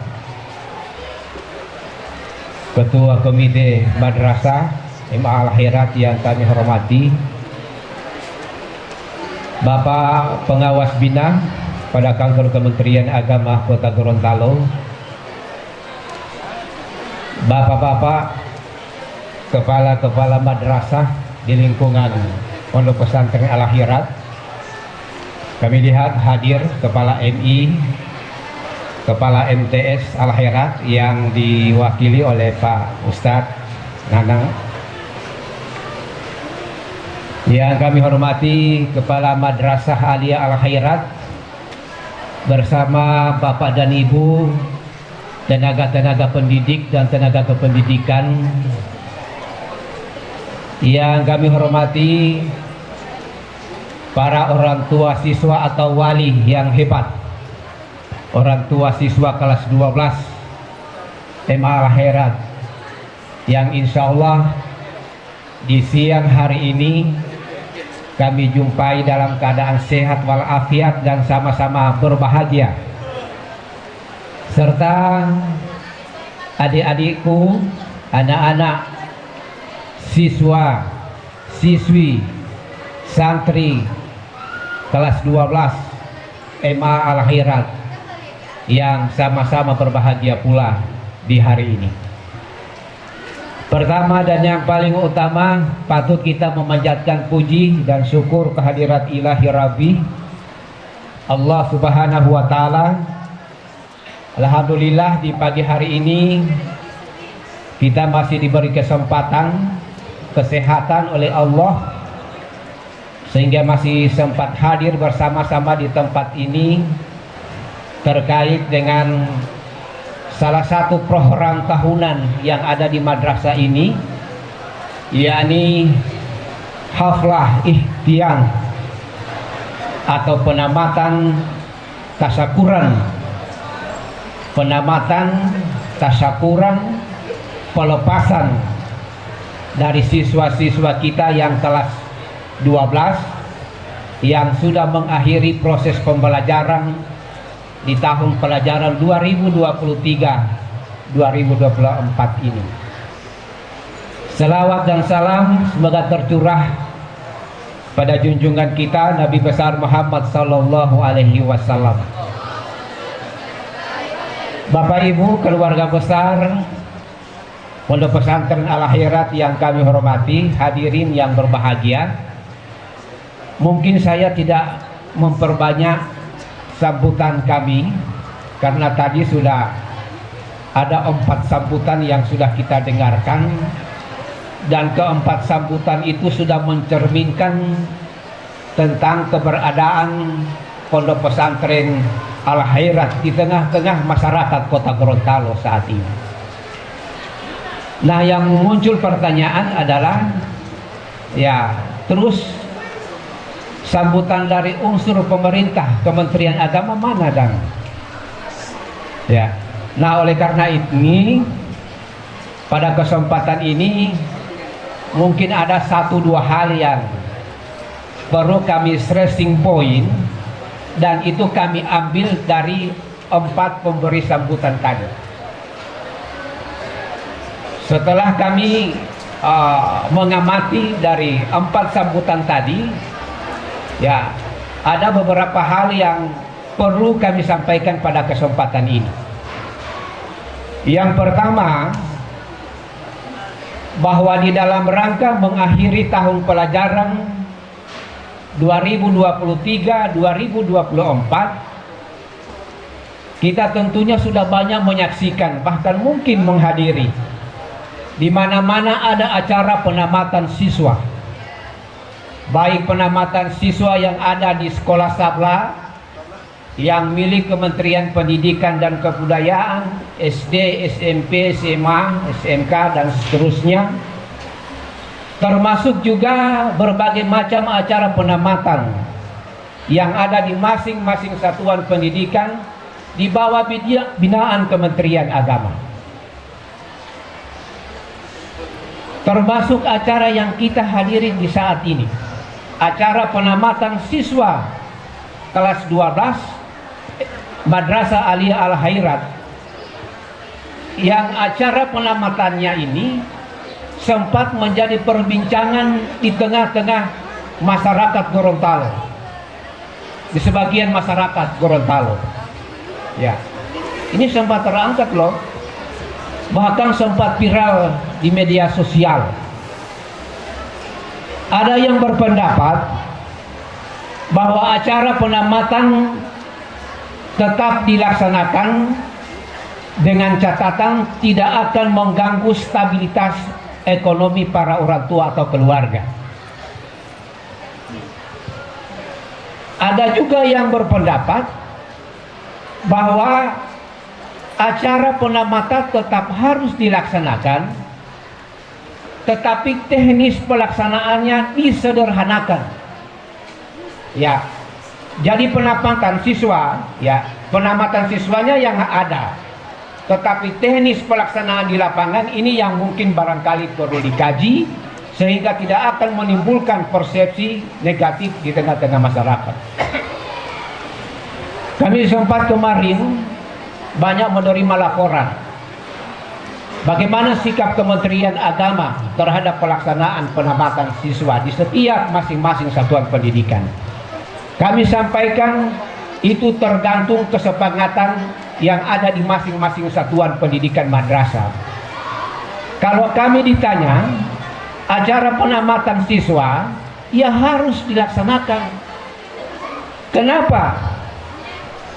Ketua Komite Madrasah MA Al-Khairat yang kami hormati, Bapak Pengawas Bina pada Kantor Kementerian Agama Kota Gorontalo, Bapak-bapak kepala-kepala madrasah di lingkungan Pondok Pesantren Al-Khairat. Kami lihat hadir Kepala MI, Kepala MTS Al-Khairat yang diwakili oleh Pak Ustadz Nanang. Yang kami hormati Kepala Madrasah Aliyah Al-Khairat bersama Bapak dan Ibu, tenaga-tenaga pendidik dan tenaga kependidikan. Yang kami hormati para orang tua siswa atau wali yang hebat, orang tua siswa kelas 12 MA Al-Khairat, yang insya Allah di siang hari ini kami jumpai dalam keadaan sehat walafiat dan sama-sama berbahagia, serta adik-adikku, anak-anak, siswa, siswi, santri kelas 12 MA Al-Khairat yang sama-sama berbahagia pula di hari ini. Pertama dan yang paling utama, patut kita memanjatkan puji dan syukur kehadirat Ilahi Rabbi Allah Subhanahu wa Ta'ala. Alhamdulillah di pagi hari ini kita masih diberi kesempatan, kesehatan oleh Allah, sehingga masih sempat hadir bersama-sama di tempat ini terkait dengan salah satu program tahunan yang ada di madrasah ini, yakni haflah ihtiam atau penamatan tasyakuran, pelepasan dari siswa-siswa kita yang kelas 12 yang sudah mengakhiri proses pembelajaran di tahun pelajaran 2023-2024 ini. Selawat dan salam semoga tercurah pada junjungan kita Nabi besar Muhammad sallallahu alaihi wasallam. Bapak Ibu, keluarga besar Pondok Pesantren Al-Khairat yang kami hormati, hadirin yang berbahagia, mungkin saya tidak memperbanyak sambutan kami karena tadi sudah ada 4 sambutan yang sudah kita dengarkan, dan keempat sambutan itu sudah mencerminkan tentang keberadaan Pondok Pesantren Al-Khairat di tengah-tengah masyarakat Kota Gorontalo saat ini. Nah, yang muncul pertanyaan adalah, ya terus sambutan dari unsur pemerintah, Kementerian Agama mana dan? Ya. Nah, oleh karena ini pada kesempatan ini mungkin ada 1-2 hal yang perlu kami stressing point, dan itu kami ambil dari 4 pemberi sambutan tadi. Setelah kami mengamati dari 4 sambutan tadi, ya, ada beberapa hal yang perlu kami sampaikan pada kesempatan ini. Yang pertama, bahwa di dalam rangka mengakhiri tahun pelajaran 2023-2024, kita tentunya sudah banyak menyaksikan, bahkan mungkin menghadiri, di mana-mana ada acara penamatan siswa, baik penamatan siswa yang ada di sekolah sabla yang milik Kementerian Pendidikan dan Kebudayaan, SD, SMP, SMA, SMK dan seterusnya, termasuk juga berbagai macam acara penamatan yang ada di masing-masing satuan pendidikan di bawah binaan Kementerian Agama. Termasuk acara yang kita hadiri di saat ini, acara penamatan siswa kelas 12 Madrasah Aliyah Al-Khairat, yang acara penamatannya ini sempat menjadi perbincangan di tengah-tengah masyarakat Gorontalo, di sebagian masyarakat Gorontalo. Ya, ini sempat terangkat loh, bahkan sempat viral di media sosial. Ada yang berpendapat bahwa acara penamatan tetap dilaksanakan dengan catatan tidak akan mengganggu stabilitas ekonomi para orang tua atau keluarga. Ada juga yang berpendapat bahwa acara penamatan tetap harus dilaksanakan, tetapi teknis pelaksanaannya disederhanakan. Ya, jadi penamatan siswa, ya, penamatan siswanya yang ada, tetapi teknis pelaksanaan di lapangan ini yang mungkin barangkali perlu dikaji, sehingga tidak akan menimbulkan persepsi negatif di tengah-tengah masyarakat. Kami sempat kemarin banyak menerima laporan bagaimana sikap Kementerian Agama terhadap pelaksanaan penamatan siswa di setiap masing-masing satuan pendidikan. Kami sampaikan itu tergantung kesepakatan yang ada di masing-masing satuan pendidikan madrasah. Kalau kami ditanya acara penamatan siswa, ya harus dilaksanakan. Kenapa?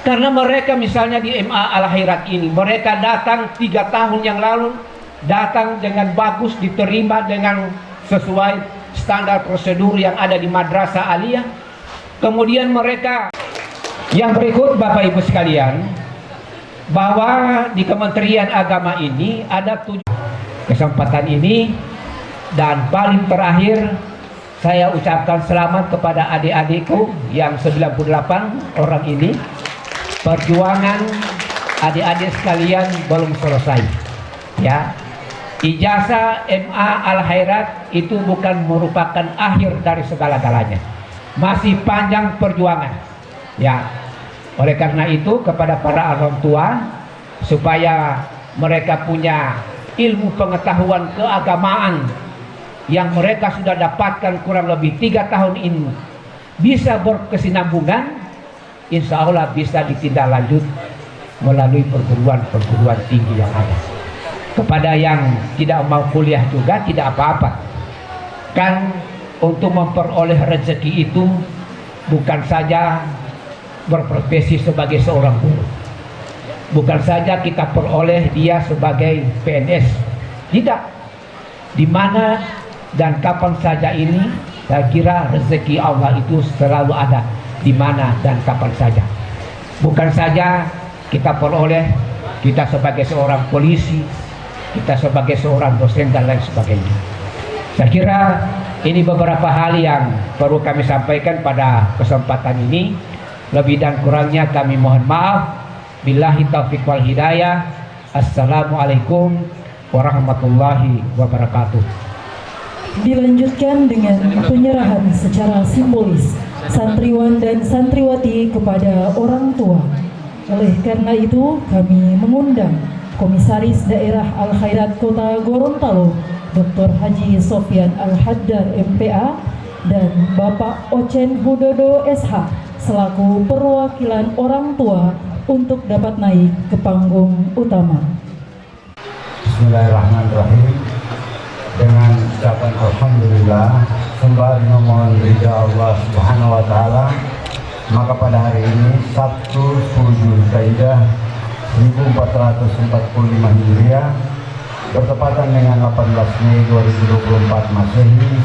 Karena mereka misalnya di MA Al-Khairat ini, mereka datang 3 tahun yang lalu, datang dengan bagus, diterima dengan sesuai standar prosedur yang ada di Madrasah Aliyah. Kemudian mereka, yang berikut Bapak Ibu sekalian, bahwa di Kementerian Agama ini ada 7 kesempatan ini. Dan paling terakhir, saya ucapkan selamat kepada adik-adikku yang 98 orang ini. Perjuangan adik-adik sekalian belum selesai, ya. Ijazah MA Al-Khairat itu bukan merupakan akhir dari segala-galanya, masih panjang perjuangan, ya. Oleh karena itu kepada para orang tua, supaya mereka punya ilmu pengetahuan keagamaan yang mereka sudah dapatkan kurang lebih 3 tahun ini bisa berkesinambungan, insya Allah bisa ditindaklanjut melalui perguruan-perguruan tinggi yang ada. Kepada yang tidak mau kuliah juga tidak apa-apa. Kan untuk memperoleh rezeki itu bukan saja berprofesi sebagai seorang guru, bukan saja kita peroleh dia sebagai PNS, tidak. Di mana dan kapan saja ini, saya kira rezeki Allah itu selalu ada di mana dan kapan saja. Bukan saja kita peroleh, kita sebagai seorang polisi, kita sebagai seorang dosen dan lain sebagainya. Saya kira Ini beberapa hal yang perlu kami sampaikan pada kesempatan ini. Lebih dan kurangnya kami mohon maaf. Billahi taufiq wal hidayah. Assalamualaikum warahmatullahi wabarakatuh. Dilanjutkan dengan penyerahan secara simbolis santriwan dan santriwati kepada orang tua. Oleh karena itu, kami mengundang Komisaris Daerah Al-Khairat Kota Gorontalo, Dr. Haji Sofyan Al-Haddad MPA, dan Bapak Ocen Hudodo SH selaku perwakilan orang tua untuk dapat naik ke panggung utama. Bismillahirrahmanirrahim. Dengan ucapan Alhamdulillah, sembari memohon ridha Allah Subhanahu wa Ta'ala, maka pada hari ini Sabtu 10 Zulkaidah 1445 Hijriah bertepatan dengan 18 Mei 2024 Masehi,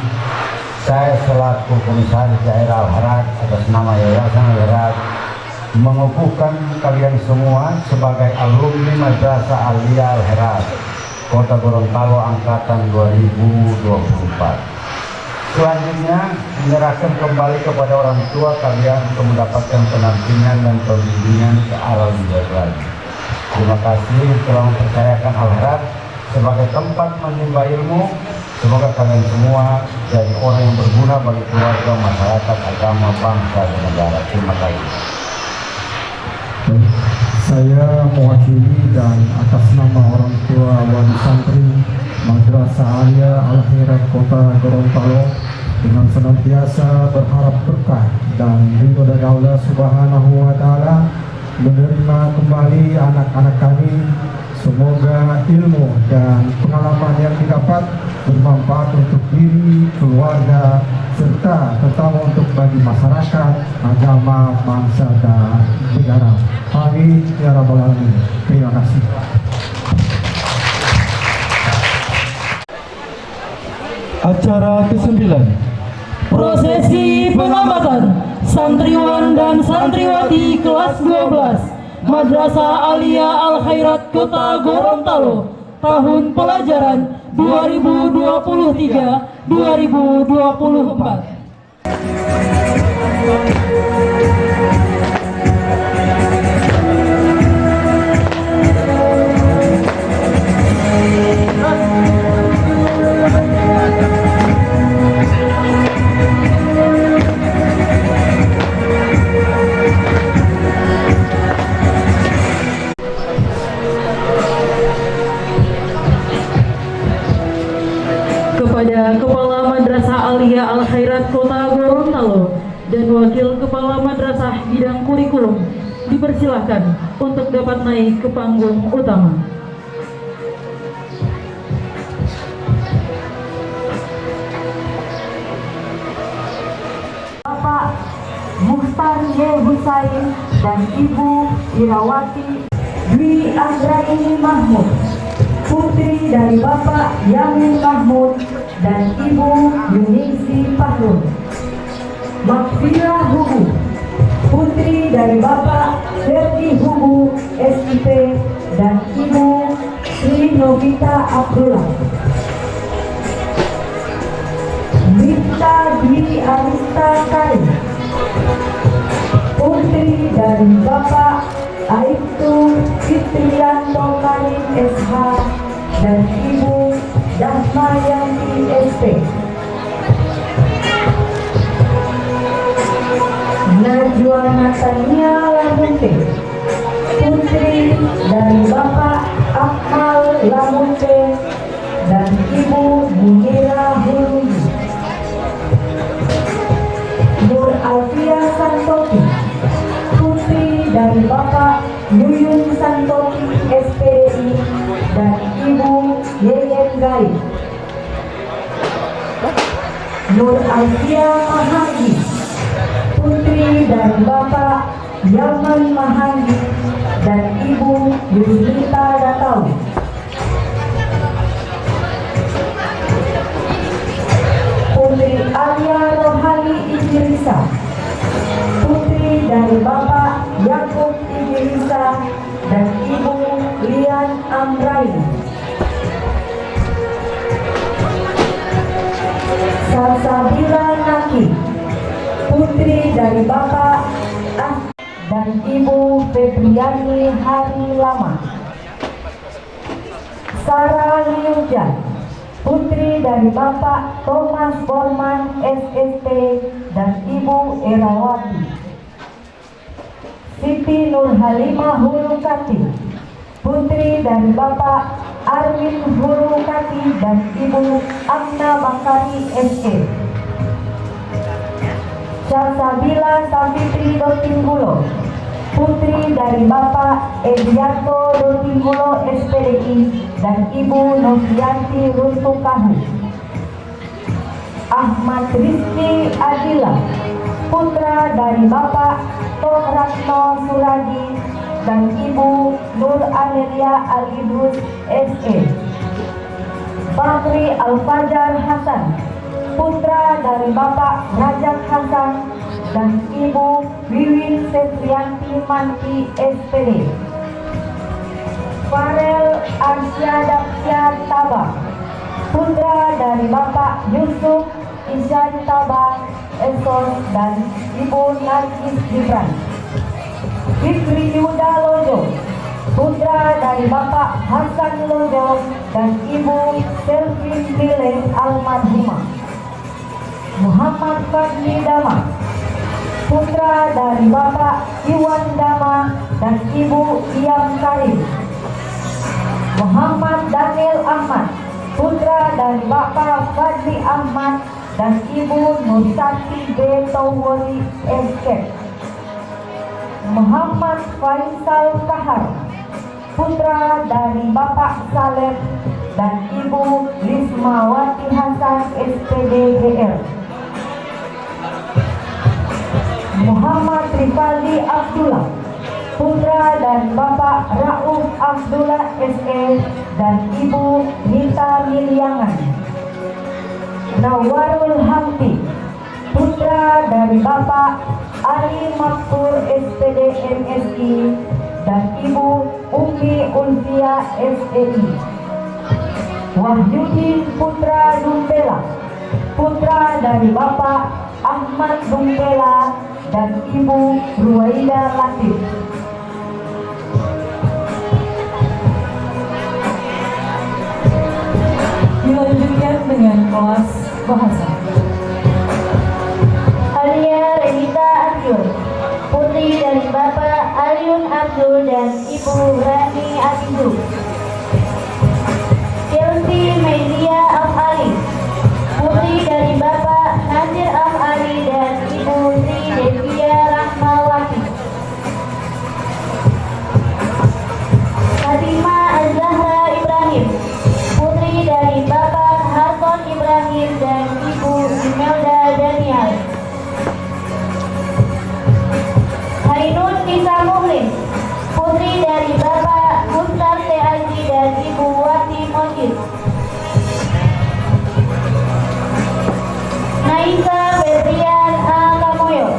saya selaku Komisaris Daerah Al-Khairat atas nama Yayasan Al-Khairat mengukuhkan kalian semua sebagai alumni Madrasah Aliyah Al-Khairat Kota Gorontalo angkatan 2024. Selanjutnya menyerahkan kembali kepada orang tua kalian untuk mendapatkan pendampingan dan pembimbingan ke arah lebih baik lagi. Terima kasih telah mempercayakan Al-Khairat sebagai tempat menimba ilmu. Semoga kalian semua jadi orang yang berguna bagi keluarga, masyarakat, agama, bangsa, dan negara. Terima kasih. Saya mewakili dan atas nama orang tua wali santri Madrasah Aliyah Al-Khairat Kota Gorontalo dengan senantiasa berharap berkah dan ridho dari Allah Subhanahu wa Ta'ala menerima kembali anak-anak kami. Semoga ilmu dan pengalaman yang didapat bermanfaat untuk diri, keluarga, serta terutama untuk bagi masyarakat, agama, bangsa, dan negara. Amin ya rabbal alamin. Terima kasih. Acara ke-9, Prosesi pengamatan santriwan dan santriwati kelas 12 Madrasah Aliyah Al-Khairat Kota Gorontalo tahun pelajaran 2023-2024. Kepada Kepala Madrasah Aliyah Al-Khairat Kota Gorontalo dan Wakil Kepala Madrasah Bidang Kurikulum dipersilahkan untuk dapat naik ke panggung utama. Bapak Mukhtar Y. Husain dan Ibu Irawati Dwi Anggraini Mahmud, putri dari Bapak Yamin Mahmud dan Ibu Yuningsi Fahrun. Makfira Hubu, putri dari Bapak Ferdi Hubu SIP dan Ibu Sri Novita Abdullah. Mifta Dwi Arista Karim, putri dari Bapak Aibtu Fitrianto Karim SH dan Ibu Dahma Yanti SP. Najwa Natania Lamunte, putri dari Bapak Akmal Lamunte dan Ibu Munira Huluji. Nur Alfia Santoki, putri dari Bapak Yuyun Santoki SPDI dan Ibu Yeyen Gai. Nur Alfia Mahandi, putri dari Bapak Yaman Mahandi dan Ibu Yunita Datau. Putri Alia Rohani Idrisa, putri dari Bapak Yakub Idrisa dan Ibu Lian Amraini. Salsabila Naki, putri dari Bapak dan Ibu Febriani Hari Lama. Sarah Liuja, putri dari Bapak Thomas Borman SST dan Ibu Erawati. Siti Nurhalimah Hulukati, putri dari Bapak Arwin Hulukati dan Ibu Amna Bakari SE. Salsabila Savitri Dotinggulo, putri dari Bapak Edianto Dotinggulo SPDI dan Ibu Novianti Runtukahu. Ahmad Rizki Adila, putra dari Bapak Toh Ratno Suradi dan Ibu Nur Amelia Al-Idrus SE. Bakri Al-Fajar Hasan, putra dari Bapak Rajab Hasan dan Ibu Wiwin Septrianti Manti SPD. Farel Arsyadapsya Taba, putra dari Bapak Yusuf Isyan Taba Esos dan Ibu Nargis Gibran. Fikri Yuda Lojo, putra dari Bapak Hasan Lojo dan Ibu Selvin Bile Almarhumah. Muhammad Fadli Dama, putra dari Bapak Iwan Dama dan Ibu Iyam Karim. Muhammad Daniel Ahmad, putra dari Bapak Fadli Ahmad dan Ibu Nursanti B. Tawori SK. Muhammad Faisal Kahar, putra dari Bapak Saleh dan Ibu Lismawati Hasan SPD GL. Muhammad Rifaldi Abdullah, putra dari Bapak Rauf Abdullah SE dan Ibu Nita Miliangan. Nawarul Hamdi, putra dari Bapak Ali Makpur SPD MSI dan Ibu Umi Ulfia SEI. Wahyudin Putra Dumbela, putra dari Bapak Ahmad Dumbela dan Ibu Ruwaida Latif. Dilanjutkan dengan kelas bahasa. Alia Renita Abdul, putri dari Bapak Aliun Abdul dan Ibu Rani Abidul. Chelsea Melia Afali, putri dari Bapak Nasir Afali dan Ibu Sri Devia Rahmawati. Fatima Azahra Ibrahim, putri dari Bapak Harton Ibrahim dan Ibu Imelda Daniel. Harinun Nisa Muhlis, putri dari Bapak Mustar Teaji dan Ibu Wati Mojid. Naisa Febrian A. Kamoyo,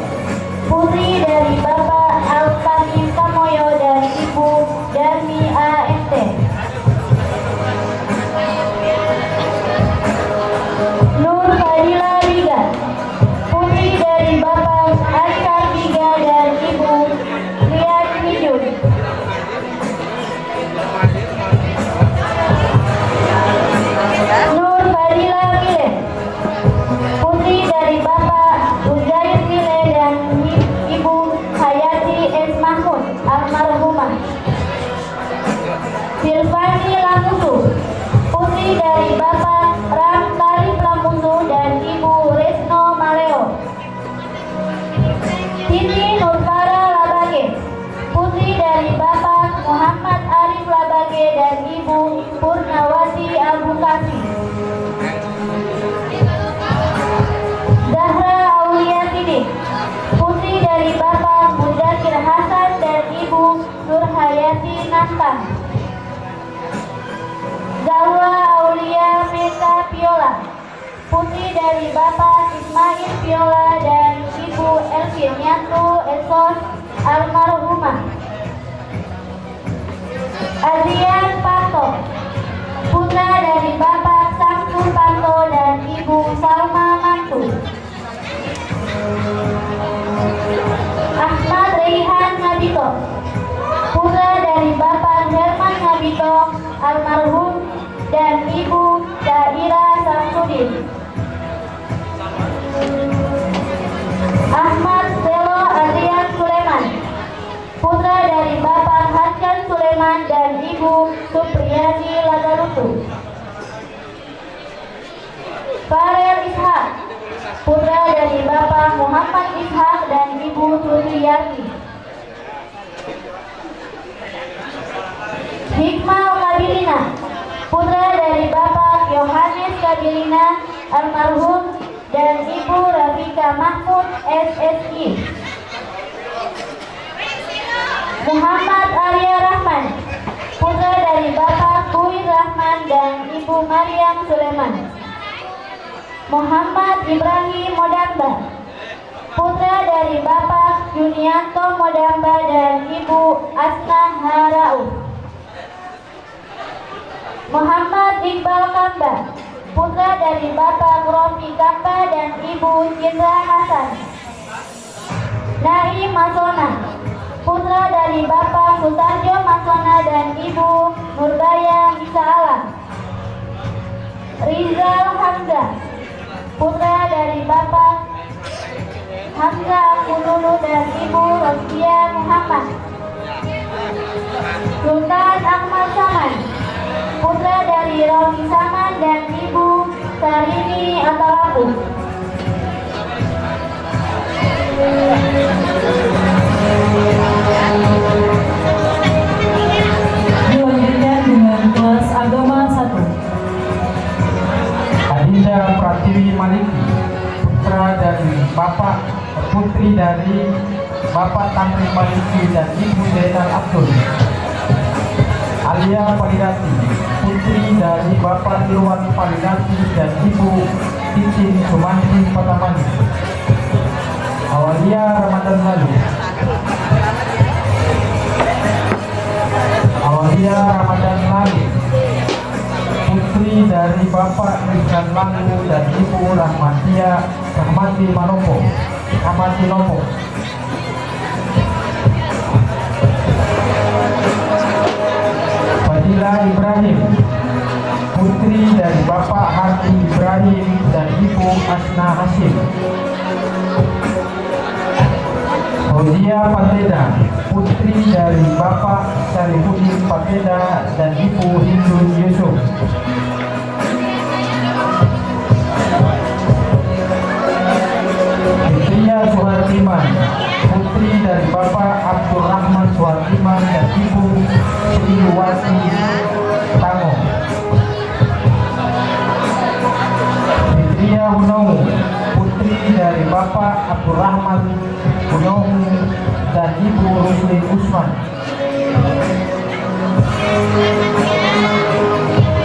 putri dari Bapak Al-Kanim Kamoyo dan Ibu Darmi AMT. Nur Fadila Biga, putri dari Bapak Askar Biga dan Ibu Liat Mijun. Nur Fadila Mile, putri dari Bapak Uzair Mile dan Ibu Hayati S. Mahmud almarhumah. Silvani Lamusu, putri dari Bapak Ram Tarif Lamusu dan Ibu Resno Maleo. Siti Nurfara Labage, putri dari Bapak Muhammad Arif Labage dan Ibu Purnawati Abu Kasih. Zahra Aulia Sidik, putri dari Bapak Muzakir Hasan dan Ibu Nurhayati Nantah. Zawa Aulia Meta Piola, putri dari Bapak Ismail Piola dan Ibu Elvin Yantu Esos almarhumah. Adrian Panto, putra dari Bapak Samsul Panto dan Ibu Salma Ibu Supriyani Lagarutu. Farel Ishak, putra dari Bapak Muhammad Ishak dan Ibu Supriyati. Hikmah Kabilina, putra dari Bapak Yohanes Kabilina almarhum dan Ibu Rafika Mahmud SSI. Muhammad Arya Rahman, putra dari Bapak Kuir Rahman dan Ibu Maryam Suleman. Muhammad Ibrahim Modamba, putra dari Bapak Junianto Modamba dan Ibu Asna Harauf. Muhammad Iqbal Kamba, putra dari Bapak Rofi Kamba dan Ibu Cindra Hasan. Naim Masona, putra dari Bapak Sutarjo Masona dan Ibu Nurbaya Bisa Alam. Rizal Hamza, putra dari Bapak Hamza Akunulu dan Ibu Rosdia Muhammad. Sultan Ahmad Saman, putra dari Romi Saman dan Ibu Sarini Atalapu. Dilanjutkan dengan kelas agama 1. Adinda Pratiwi Maliki, putra dari Bapak putri dari Bapak Tamri Maliki dan Ibu Zainal Abdul. Alia Palidati, putri dari Bapak Irwan Palidati dan Ibu Titin Sumanti Patamani. Awalia Ramadan Lalu, Awalia Ramadan Lalu, putri dari Bapak Rizal Lalu dan Ibu Rahmati Manopo. Fadila Ibrahim, putri dari Bapak Hati Ibrahim dan Ibu Asna Hashim. Fauzia Pateda, putri dari Bapak Syarifuddin Pateda dan Ibu Hindun Yusuf. Fitria Suhartiman, putri dari Bapak Abdurrahman Suhartiman dan Ibu Sriwati Tango. Fitria Hunomu, putri dari Bapak Abdurrahman Hunomu dan Ibu Ruslin Usman.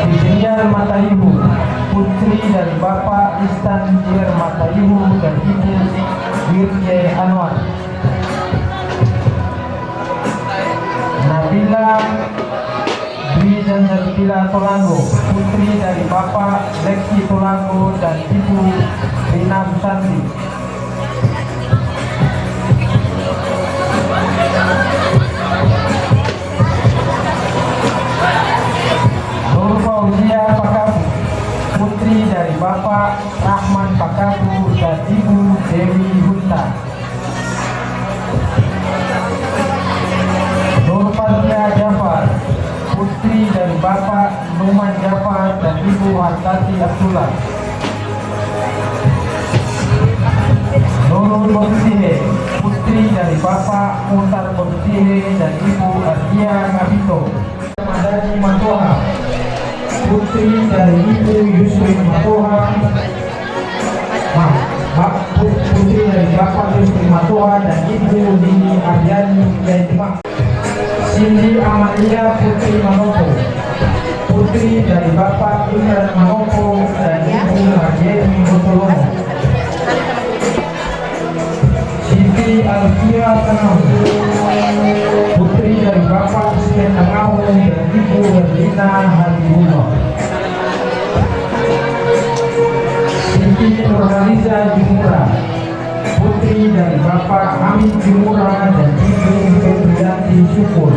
Fitria Matayuhu, putri dari Bapak Istanjir Matayuhu dan Ibu Wirje Anwar. Nabila Dwi dan Nabila Tolango, putri dari Bapak Lexi Tolango dan Ibu Rina Busanti. Nur Fauzia Pakabu, putri dari Bapak Rahman Pakabu dan Ibu Dewi Hunta. Nur Fatia Jafar, putri dari Bapak Numan Jafar dan Ibu Hartati Abdullah. Nurul Bonsihe, putri dari Bapak Mutar Bonsihe dan Ibu Ardia Ngabito. Madani Matoha, putri dari Ibu Yusri Matoha. Putri dari Bapak Yusri Matoha dan Ibu Dini Ardiani Gaitimah. Cindy Amalia Putri Manopo, putri dari Bapak Imran Manopo dan Ibu Harjeni Motolomo. Siti Alfia Tengau, putri dari Bapak Hussein Tengau dan Ibu Herlina Habibullah. Siti Nurhaliza Jumura, putri dari Bapak Hamid Jumura dan Ibu Febrianti Syukur.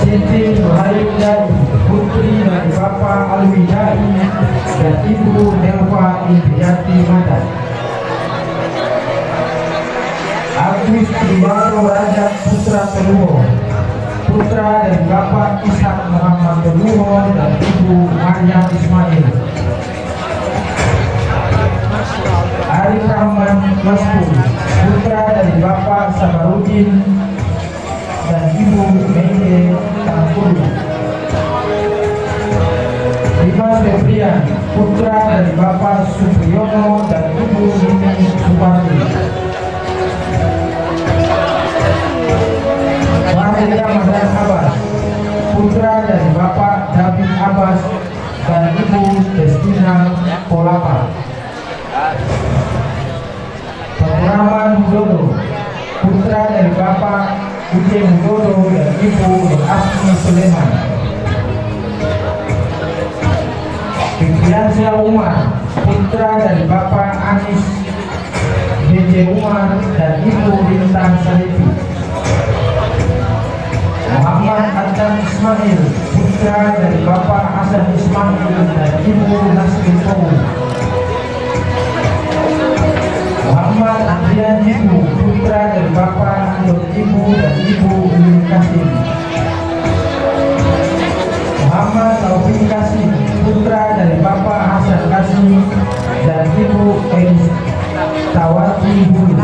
Siti Nurhalim Dai, putri dari Bapak Alwi Dai dan Ibu Nelva Indriati Madan. Agus Triwanto Rajab Putra Teluho, putra dari Bapak Ishak Muhammad Teluho dan Ibu Maryam Ismail. Arif Rahman Masku, putra dari Bapak Sabarudin dan Ibu Mende Tangkulu. Dimas Febrian, putra dari Bapak Supriyono dan Ibu Nini Supardi. Maria Madan Abbas, putra dari Bapak David Abbas dan Ibu Destina Polapa. Purnama Hudodo, putra dari Bapak Uce Hudodo dan Ibu Asmi Suleman. Fikriansyah Umar, putra dari Bapak Anis B.J. Umar dan Ibu Bintang Salifi. Muhammad Adnan Ismail, putra dari Bapak Hasan Ismail dan Ibu Nasrin Towu. Muhammad Adrian Ibu, putra dari Bapak Andor Ibu dan Ibu Uli Kasim. Muhammad Taufik Kasim, putra dari Bapak Hasan Kasim dan Ibu Elis Tawati Buli.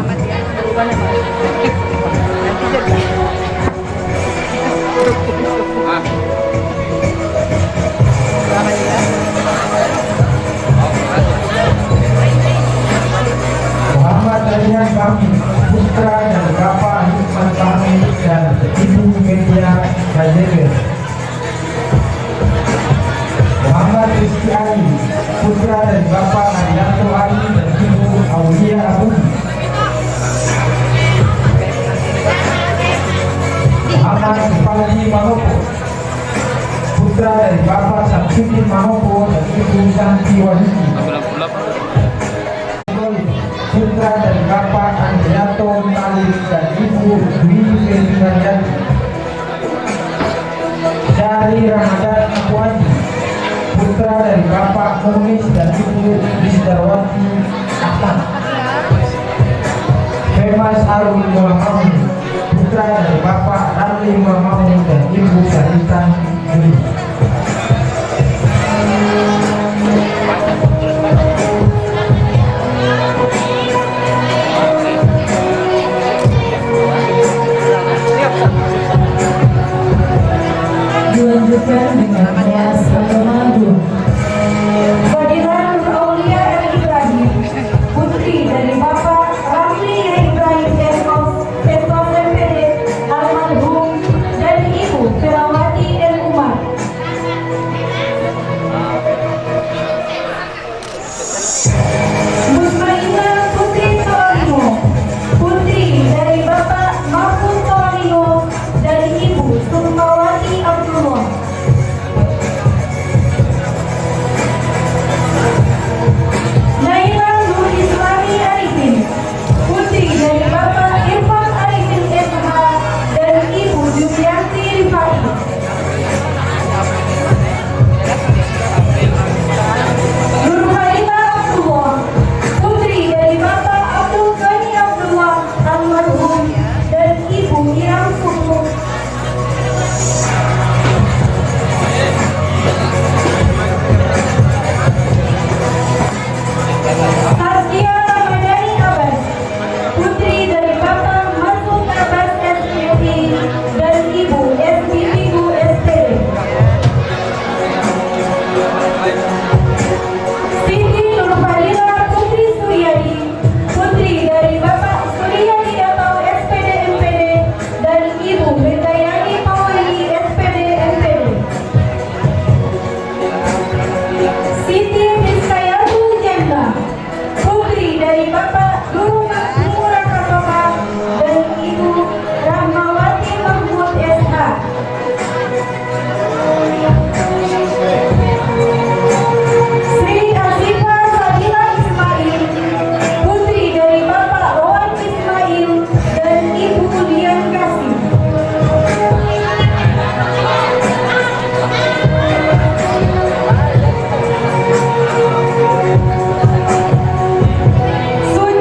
Muhammad Radian Fahmi, putra dari Bapak Hikman Fahmi dan Ibu Media Gajeger. Muhammad Rizky Ali, putra dari Bapak Arianto Ali dan Ibu Aulia Abu. Muhammad Kepalji Manopo, putra dari Bapak Samsudin Manopo dan Ibu Santi Wahidi. Putra dari Bapak Andrianto Talib dan Ibu Dwi Febrianti. Dari Ramadan Akwani, putra dari Bapak Munis dan Ibu Bisdarwati Ahmad. Femas Arul Muhammad, putra dari Bapak Ramli Muhammad dan Ibu Sarita Juli. Dilanjutkan dengan kelas agama agung. Fadilah Nur Aulia R. Ibrahim, putri dari Bapak Ramli Ibrahim Esos MPD almarhum dan Ibu Ferawati N. Umar. Musmainah Putri Tolino, putri dari Bapak Mahfud Tolino dan Ibu Sukmawati Abdullah. Naila Nur Islami Arifin, putri dari Bapak Irfan Arifin SH dan Ibu Julianti Rifai. Nurhaila Abdullah, putri dari Bapak Abdul Ghani Abdullah almarhum dan Ibu Iram Suku. Saskia Ramadhani Abbas, putri dari Bapak Masud Abbas SPT dan Ibu SPTU SPD. Siti Nurfalila Putri Suryadi, putri dari Bapak Suryadi atau SPD MPD dan Ibu Bendayani Maulidi SPD MPD. Siti Rizkayatul Janda, putri dari Bapak Guru Murakababa dan Ibu Rahmawati Mahmud SH. Sri Asifah Sabila Ismail, putri dari Bapak Rowan Ismail dan Ibu Dian Kasih. Suci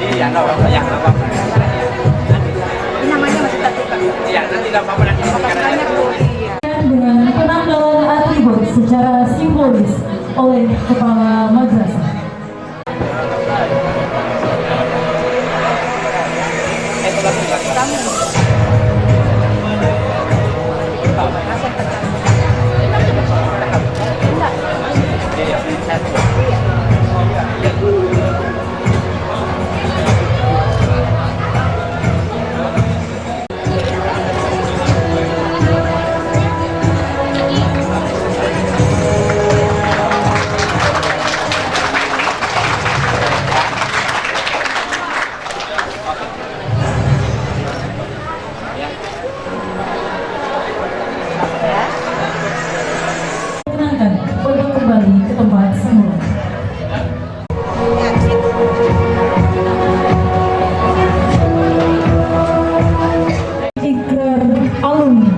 Iya, nggak apa-apa. Ya, nggak apa-apa. Namanya masih tertukar. Iya, nanti nggak apa-apa nanti. Dengan penanggalan atribut secara simbolis oleh Kepala Madrasah. Perkenankan untuk kembali ke tempat semula. Ikrar alumni.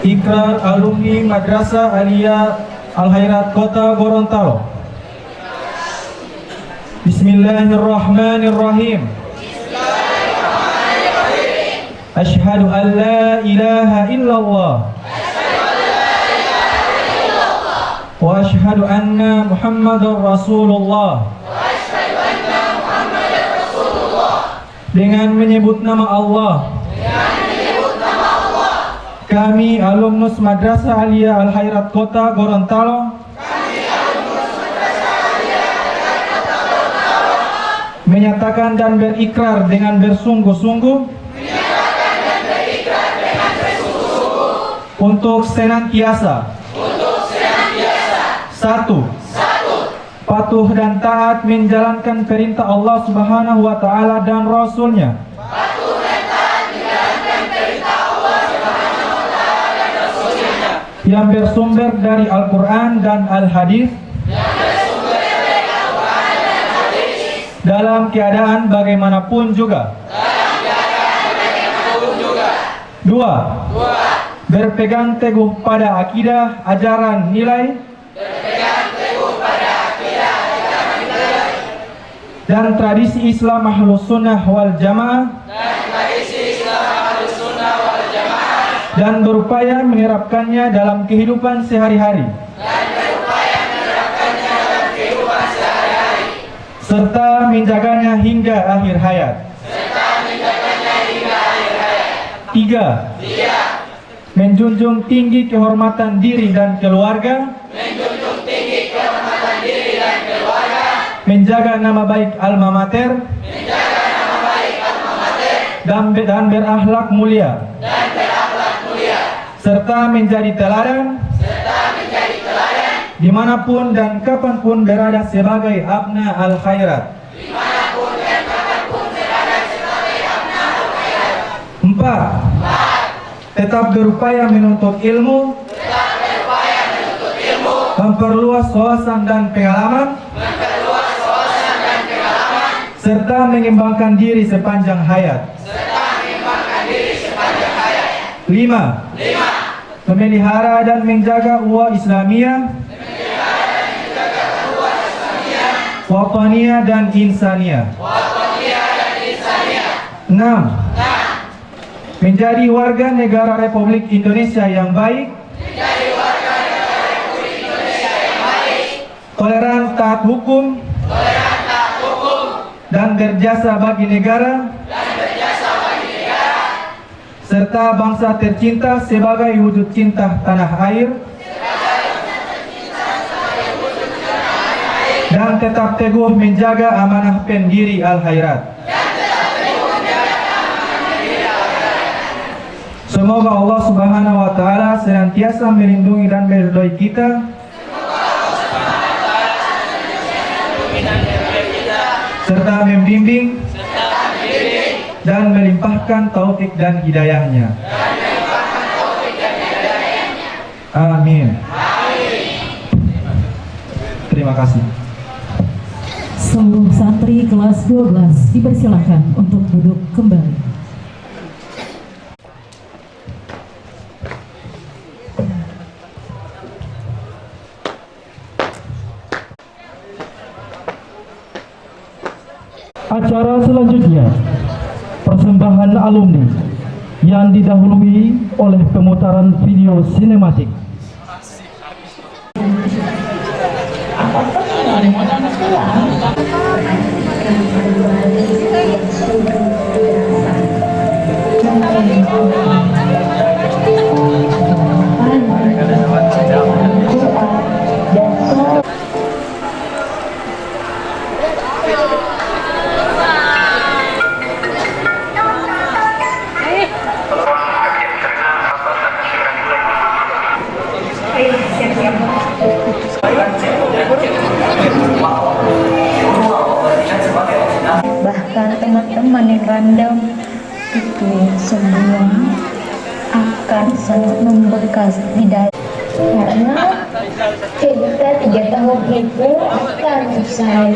Ikrar alumni Madrasah Aliyah Al-Khairat Kota Gorontalo. Bismillahirrahmanirrahim. Asyhadu an la ilaha illallah wa asyhadu anna Muhammadar Rasulullah. Dengan menyebut nama Allah, kami alumnus Madrasah Aliyah Al-Khairat Kota Gorontalo menyatakan dan berikrar dengan bersungguh-sungguh untuk senantiasa satu, patuh dan taat menjalankan perintah Allah Subhanahu wa taala dan Rasul-Nya. Yang bersumber dari Al-Quran dan Al-Hadis dalam keadaan bagaimanapun juga. Dua, berpegang teguh pada akidah, ajaran, nilai dan tradisi Islam Ahlus Sunnah wal Jamaah dan berupaya menerapkannya dalam kehidupan sehari-hari serta menjaganya hingga akhir hayat. Tiga, menjunjung tinggi kehormatan diri dan keluarga, menjaga nama baik alma mater, dan berakhlak mulia, serta menjadi teladan dimanapun dan kapanpun berada sebagai abna al-khairat. Empat, tetap berupaya menuntut ilmu, memperluas wawasan dan pengalaman, serta mengembangkan diri sepanjang hayat. Lima, memelihara dan menjaga ukhuwah Islamiyah, wataniyah dan insaniyah. 6. Menjadi warga negara Republik Indonesia yang baik, toleran, taat hukum, dan berjasa bagi negara, serta bangsa tercinta sebagai wujud cinta tanah air, dan tetap teguh menjaga amanah pendiri Al-Khairat. Semoga Allah Subhanahu wa taala senantiasa melindungi dan meridhoi kita, serta membimbing dan melimpahkan taufik dan hidayahnya. Amin. Terima kasih. Seluruh santri kelas 12 dipersilakan untuk duduk kembali. Acara selanjutnya, persembahan alumni yang didahului oleh pemutaran video sinematik. Bahkan teman-teman yang random itu semua akan sangat membekas di dalam, karena cerita 3 tahun itu akan usai.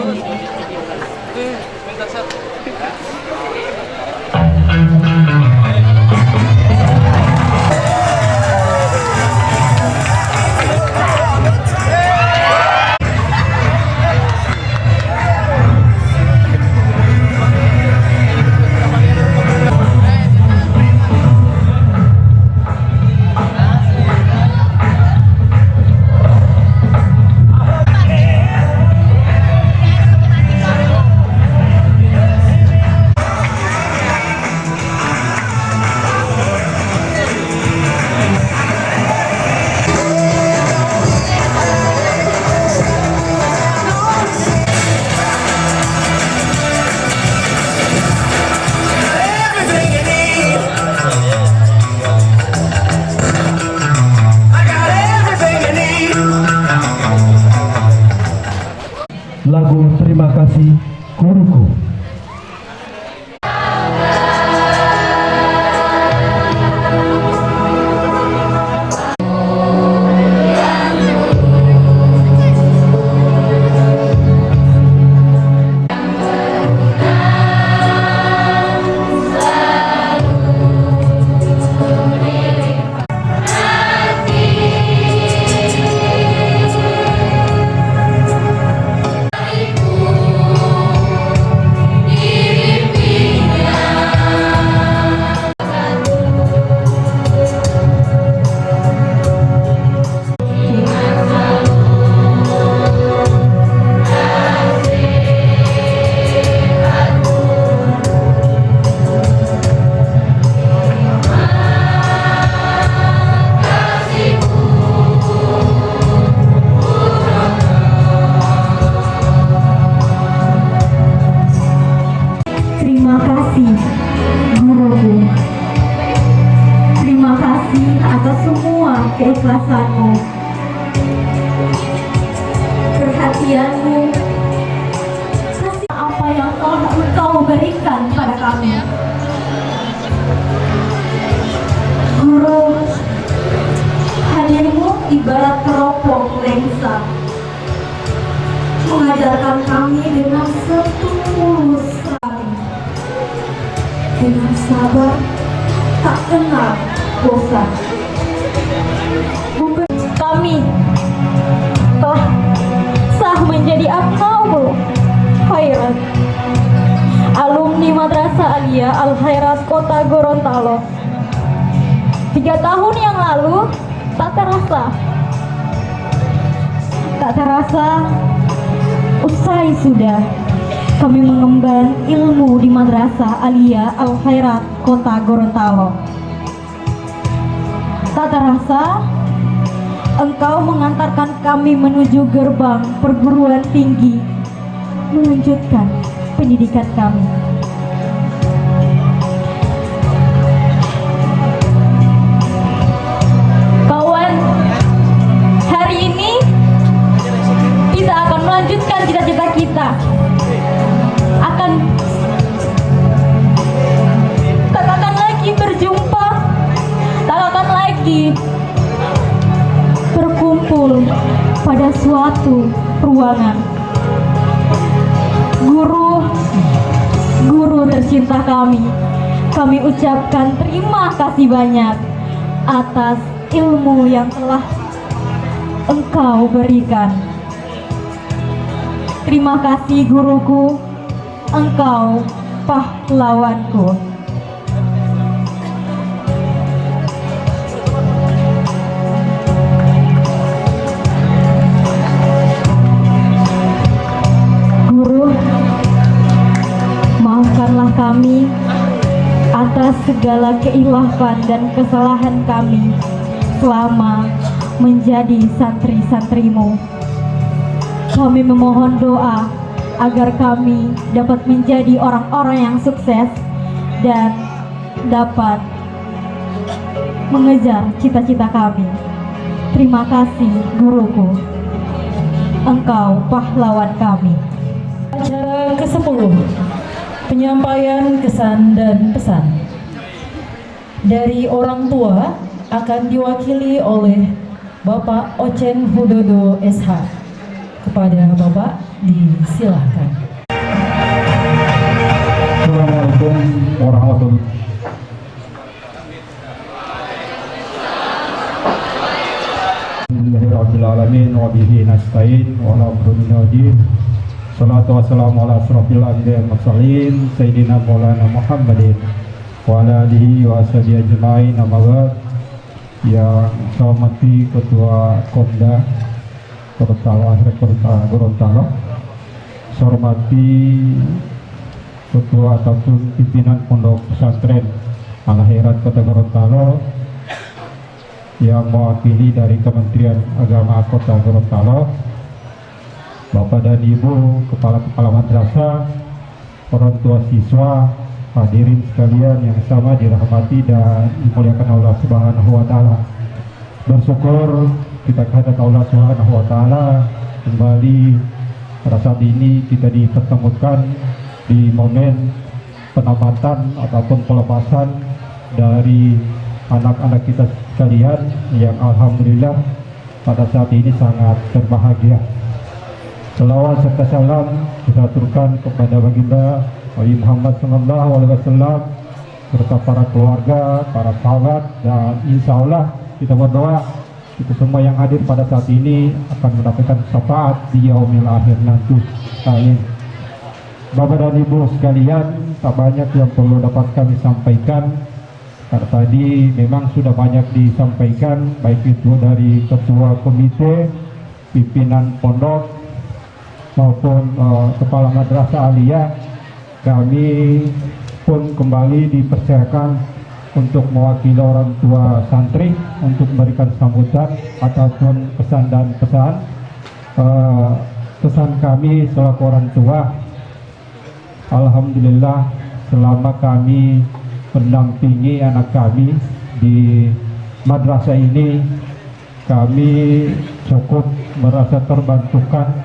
Lagu Terima Kasih Guruku. Terima kasih guruku. Terima kasih atas semua keikhlasanmu, perhatianmu, kasih apa yang telah engkau berikan pada kami. Guru, hadirmu ibarat teropong lensa, mengajarkan kami dengan setulus hati, dengan sabar tak kenal bosan. Kami telah sah menjadi abnaul khairat, alumni Madrasah Alia Al Khairat Kota Gorontalo. 3 tahun yang lalu tak terasa usai sudah kami mengemban ilmu di Madrasah Alia Al Khairat Kota Gorontalo. Tak terasa engkau mengantarkan kami menuju gerbang perguruan tinggi, melanjutkan pendidikan kami. Kawan, hari ini kita akan melanjutkan cita-cita kita. Tak akan lagi berjumpa, tak akan lagi berkumpul pada suatu ruangan. Guru tercinta kami ucapkan terima kasih banyak atas ilmu yang telah Engkau berikan. Terima kasih guruku, Engkau pahlawanku. Guru, maafkanlah kami atas segala keilafan dan kesalahan kami selama menjadi santri-santrimu. Kami memohon doa agar kami dapat menjadi orang-orang yang sukses dan dapat mengejar cita-cita kami. Terima kasih guruku, Engkau pahlawan kami. Acara ke-10, penyampaian kesan dan pesan dari orang tua akan diwakili oleh Bapak Ocen Hudodo SH. Kepada Bapak disilahkan. Assalamualaikum warahmatullahi wabarakatuh. Wa bihi nasta'in wa ala amrin. Salatu wassalamu ala asrofil anbiya'i wal mursalin sayyidina Maulana Muhammadin wa ala alihi wa ashabihi ajma'in. Amma ba'd. Yang saya hormati Ketua Komda Gorontalo, Gorontalo, saya hormati Ketua ataupun pimpinan Pondok Pesantren Al-Khairat Kota Gorontalo yang mewakili dari Kementerian Agama Kota Gorontalo, Bapak dan Ibu Kepala-Kepala Madrasah, orang tua siswa, hadirin sekalian yang sama dirahmati dan dimuliakan Allah Subhanahu wa Ta'ala. Bersyukur kita kehadirat Allah Subhanahu wa Ta'ala kembali pada saat ini kita dipertemukan di momen penamatan ataupun pelepasan dari anak-anak kita sekalian yang alhamdulillah pada saat ini sangat berbahagia. Selawat serta salam kita aturkan kepada baginda Nabi Muhammad SAW serta para keluarga, para sahabat, dan insya Allah kita berdoa kita semua yang hadir pada saat ini akan mendapatkan syafaat di yaumil akhir nanti. Amin. Bapak dan Ibu sekalian, tak banyak yang perlu dapat kami sampaikan karena tadi memang sudah banyak disampaikan baik itu dari ketua komite, pimpinan pondok maupun kepala madrasah aliyah. Kami pun kembali dipersilakan untuk mewakili orang tua santri untuk memberikan sambutan ataupun pesan dan pesan. Pesan kami selaku orang tua, alhamdulillah selama kami mendampingi anak kami di madrasah ini, kami cukup merasa terbantukan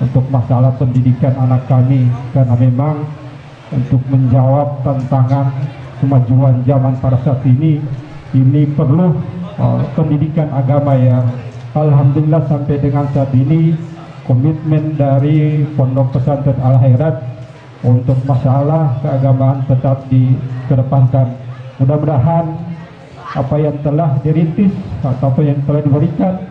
untuk masalah pendidikan anak kami, karena memang untuk menjawab tantangan kemajuan zaman pada saat ini perlu pendidikan agama yang alhamdulillah sampai dengan saat ini komitmen dari Pondok Pesantren Al-Khairat untuk masalah keagamaan tetap dikedepankan. Mudah-mudahan apa yang telah dirintis atau apa yang telah diberikan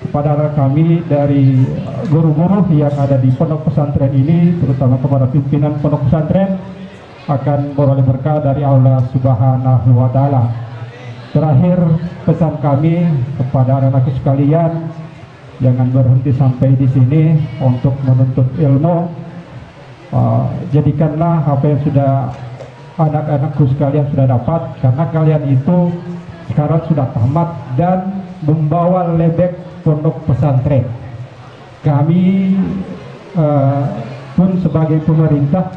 kepada kami dari guru-guru yang ada di Pondok Pesantren ini, terutama kepada pimpinan Pondok Pesantren, akan beroleh berkah dari Allah Subhanahu wa Ta'ala. Terakhir, pesan kami kepada anak-anak sekalian, jangan berhenti sampai di sini untuk menuntut ilmu. Jadikanlah apa yang sudah anak-anakku sekalian sudah dapat, karena kalian itu sekarang sudah tamat dan membawa lebek pondok pesantren. Kami pun sebagai pemerintah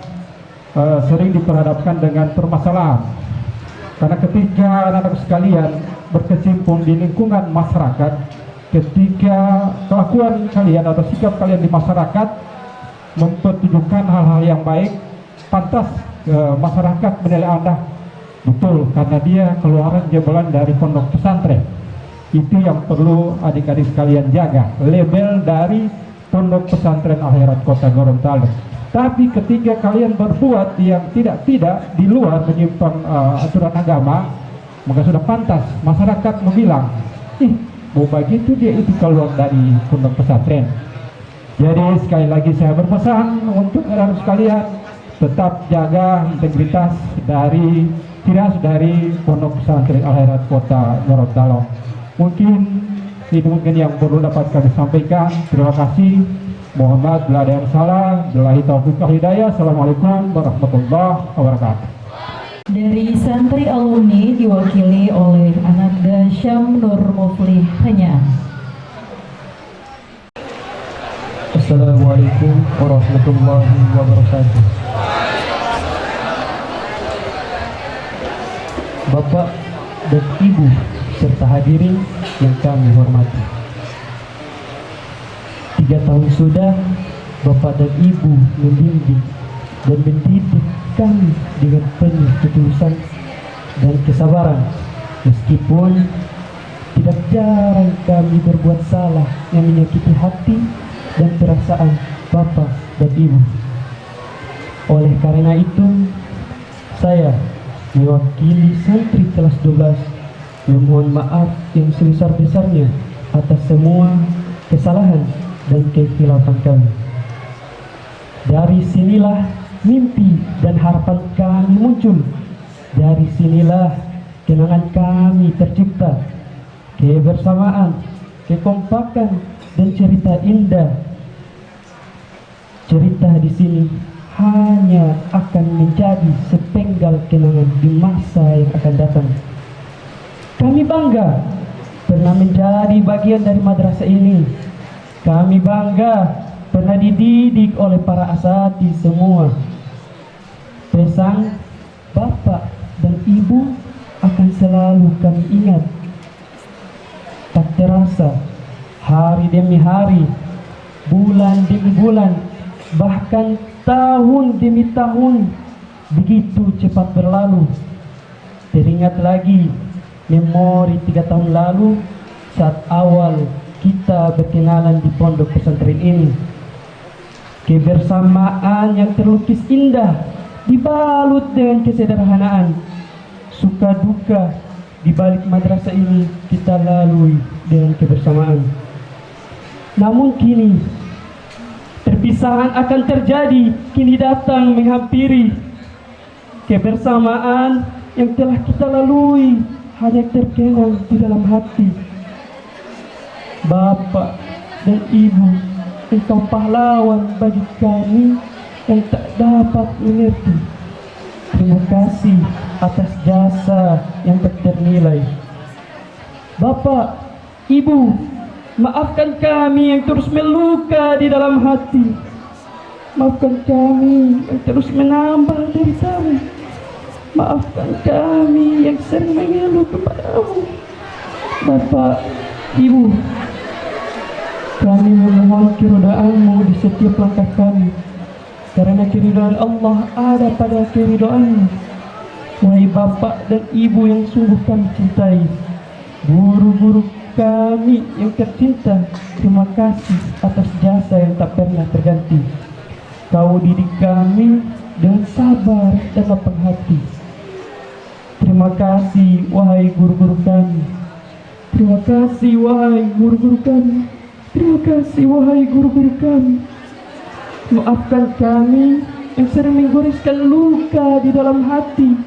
sering diperhadapkan dengan permasalahan, karena ketika anak-anak sekalian berkecimpung di lingkungan masyarakat, ketika kelakuan kalian atau sikap kalian di masyarakat mempertunjukkan hal-hal yang baik, pantas masyarakat menilai Anda betul karena dia keluaran jebolan dari pondok pesantren. Itu yang perlu adik-adik sekalian jaga, label dari Pondok Pesantren Al-Khairat Kota Gorontalo. Tapi ketika kalian berbuat yang tidak di luar menyimpang aturan agama, maka sudah pantas masyarakat membilang mau begitu dia itu keluar dari pondok pesantren. Jadi sekali lagi saya berpesan untuk anak sekalian tetap jaga integritas dari pondok pesantren Al-Khairat Kota Gorontalo. Mungkin itu yang perlu dapat kami sampaikan. Terima kasih. Muhammad bila ada yang salah. Billahi taufiq wal hidayah. Assalamualaikum warahmatullahi wabarakatuh. Dari santri alumni diwakili oleh Ananda Syam Nur Muflih Hanyaan. Assalamualaikum warahmatullahi wabarakatuh. Bapak dan Ibu serta hadirin yang kami hormati. 3 tahun sudah Bapak dan Ibu membimbing dan mendidik kami dengan penuh ketulusan dan kesabaran, meskipun tidak jarang kami berbuat salah yang menyakiti hati dan perasaan Bapak dan Ibu. Oleh karena itu, saya mewakili santri kelas 12 memohon maaf yang sebesar-besarnya atas semua kesalahan dan kekhilafan kami. Dari sinilah mimpi dan harapan kami muncul. Dari sinilah kenangan kami tercipta. Kebersamaan, kekompakan, dan cerita indah. Cerita di sini hanya akan menjadi sepenggal kenangan di masa yang akan datang. Kami bangga pernah menjadi bagian dari madrasah ini. Kami bangga pernah dididik oleh para asati semua. Pesan Bapak dan Ibu akan selalu kami ingat. Tak terasa hari demi hari, bulan demi bulan, bahkan tahun demi tahun begitu cepat berlalu. Teringat lagi memori 3 tahun lalu saat awal kita berkenalan di pondok pesantren ini. Kebersamaan yang terlukis indah dibalut dengan kesederhanaan. Suka duka di balik madrasah ini kita lalui dengan kebersamaan. Namun kini perpisahan akan terjadi, kini datang menghampiri. Kebersamaan yang telah kita lalui hanya terkenang di dalam hati. Bapak dan Ibu, engkau pahlawan bagi kami yang tak dapat mengerti. Terima kasih atas jasa yang tak ternilai. Bapak, Ibu, maafkan kami yang terus meluka di dalam hati. Maafkan kami yang terus menambah deritamu. Maafkan kami yang sering mengeluh kepadamu. Bapak, Ibu, kami memohon keridhaan-Mu di setiap langkah kami, karena keridhaan Allah ada pada keridhaan-Mu. Wahai Bapak dan Ibu yang sungguh kami cintai, guru-guru kami yang tercinta, terima kasih atas jasa yang tak pernah terganti. Kau didik kami dengan sabar dan lapang hati. Terima kasih wahai guru-guru kami. Terima kasih wahai guru-guru kami. Terima kasih wahai guru-guru kami. Maafkan kami yang sering menggoreskan luka di dalam hati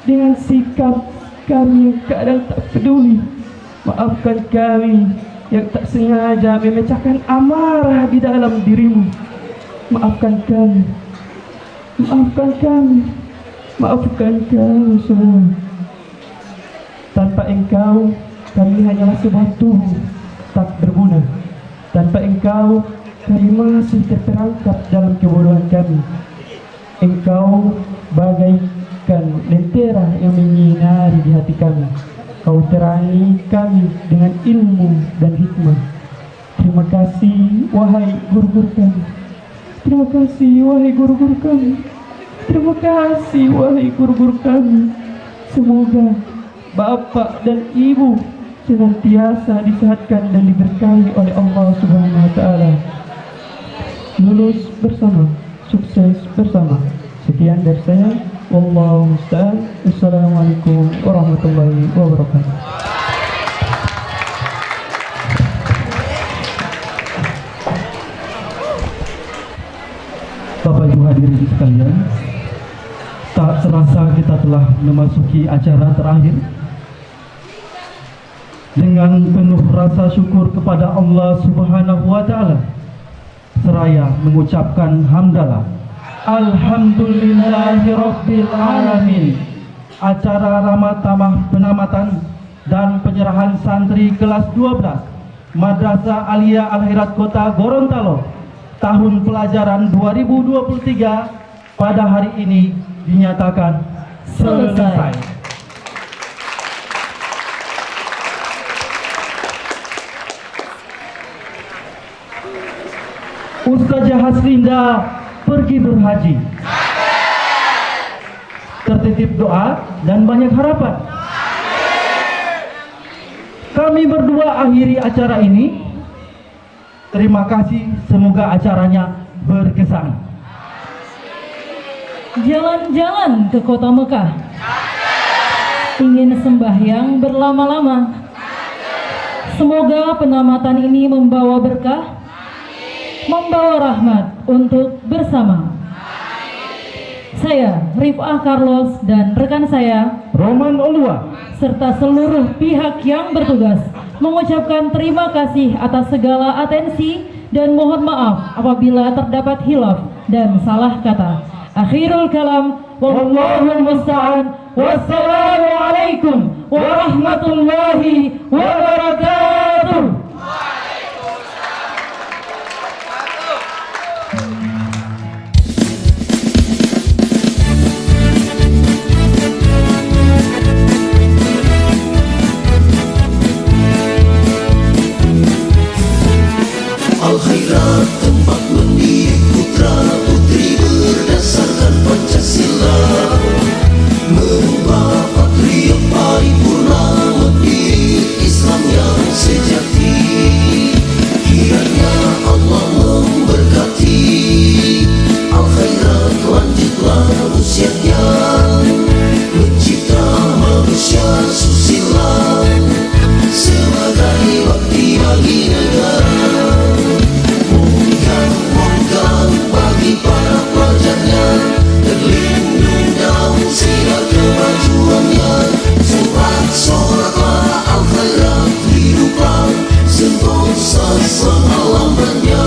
dengan sikap kami yang kadang tak peduli. Maafkan kami yang tak sengaja memecahkan amarah di dalam dirimu. Maafkan kami. Maafkan kami. Maafkan kami semua. Tanpa Engkau, kami hanyalah sebuah tubuh tak berguna. Tanpa Engkau, kami masih terperangkap dalam kebodohan kami. Engkau bagaikan lentera yang menyinari di hati kami. Kau terangi kami dengan ilmu dan hikmah. Terima kasih wahai guru-guru kami. Terima kasih wahai guru-guru kami. Terima kasih wahai guru-guru kami. Semoga Bapak dan Ibu senantiasa disehatkan dan diberkahi oleh Allah Subhanahu wa taala. Lulus bersama, sukses bersama. Sekian dari saya. Wallahu musta'an. Assalamualaikum warahmatullahi wabarakatuh. sekalian, tak terasa kita telah memasuki acara terakhir. Dengan penuh rasa syukur kepada Allah Subhanahu wa Ta'ala, seraya mengucapkan hamdalah, Alhamdulillahirabbil alamin. Acara ramah tamah penamatan dan penyerahan santri kelas 12 Madrasah Alia Al-Khairat Kota Gorontalo tahun pelajaran 2023 pada hari ini dinyatakan selesai. Ustazah Haslinda pergi berhaji. Tertitip doa dan banyak harapan. Kami berdua akhiri acara ini. Terima kasih, semoga acaranya berkesan. Jalan-jalan ke kota Mekah. Ingin sembahyang berlama-lama. Semoga penamatan ini membawa berkah, membawa rahmat untuk bersama. Saya Rifah Carlos dan rekan saya Roman Olua serta seluruh pihak yang bertugas mengucapkan terima kasih atas segala atensi dan mohon maaf apabila terdapat hilaf dan salah kata. Akhirul kalam, wallahul musta'an. Wassalamualaikum warahmatullahi wabarakatuh. Al-Khairat tempat mendidik putra putri berdasarkan Pancasila, mengubah patriot paripurna mendidik Islam yang sejati. Kiranya Allah memberkati Al-Khairat, lanjutlah usianya mencipta manusia susila sebagai bakti bagi negara. Bagi para pelajarnya terlindung dalam sinar kemajuannya. Sorak-soraklah Al-Khairat hiduplah sentosa selama-lamanya.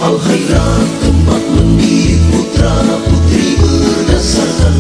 Al-Khairat tempat mendidik putra putri berdasarkan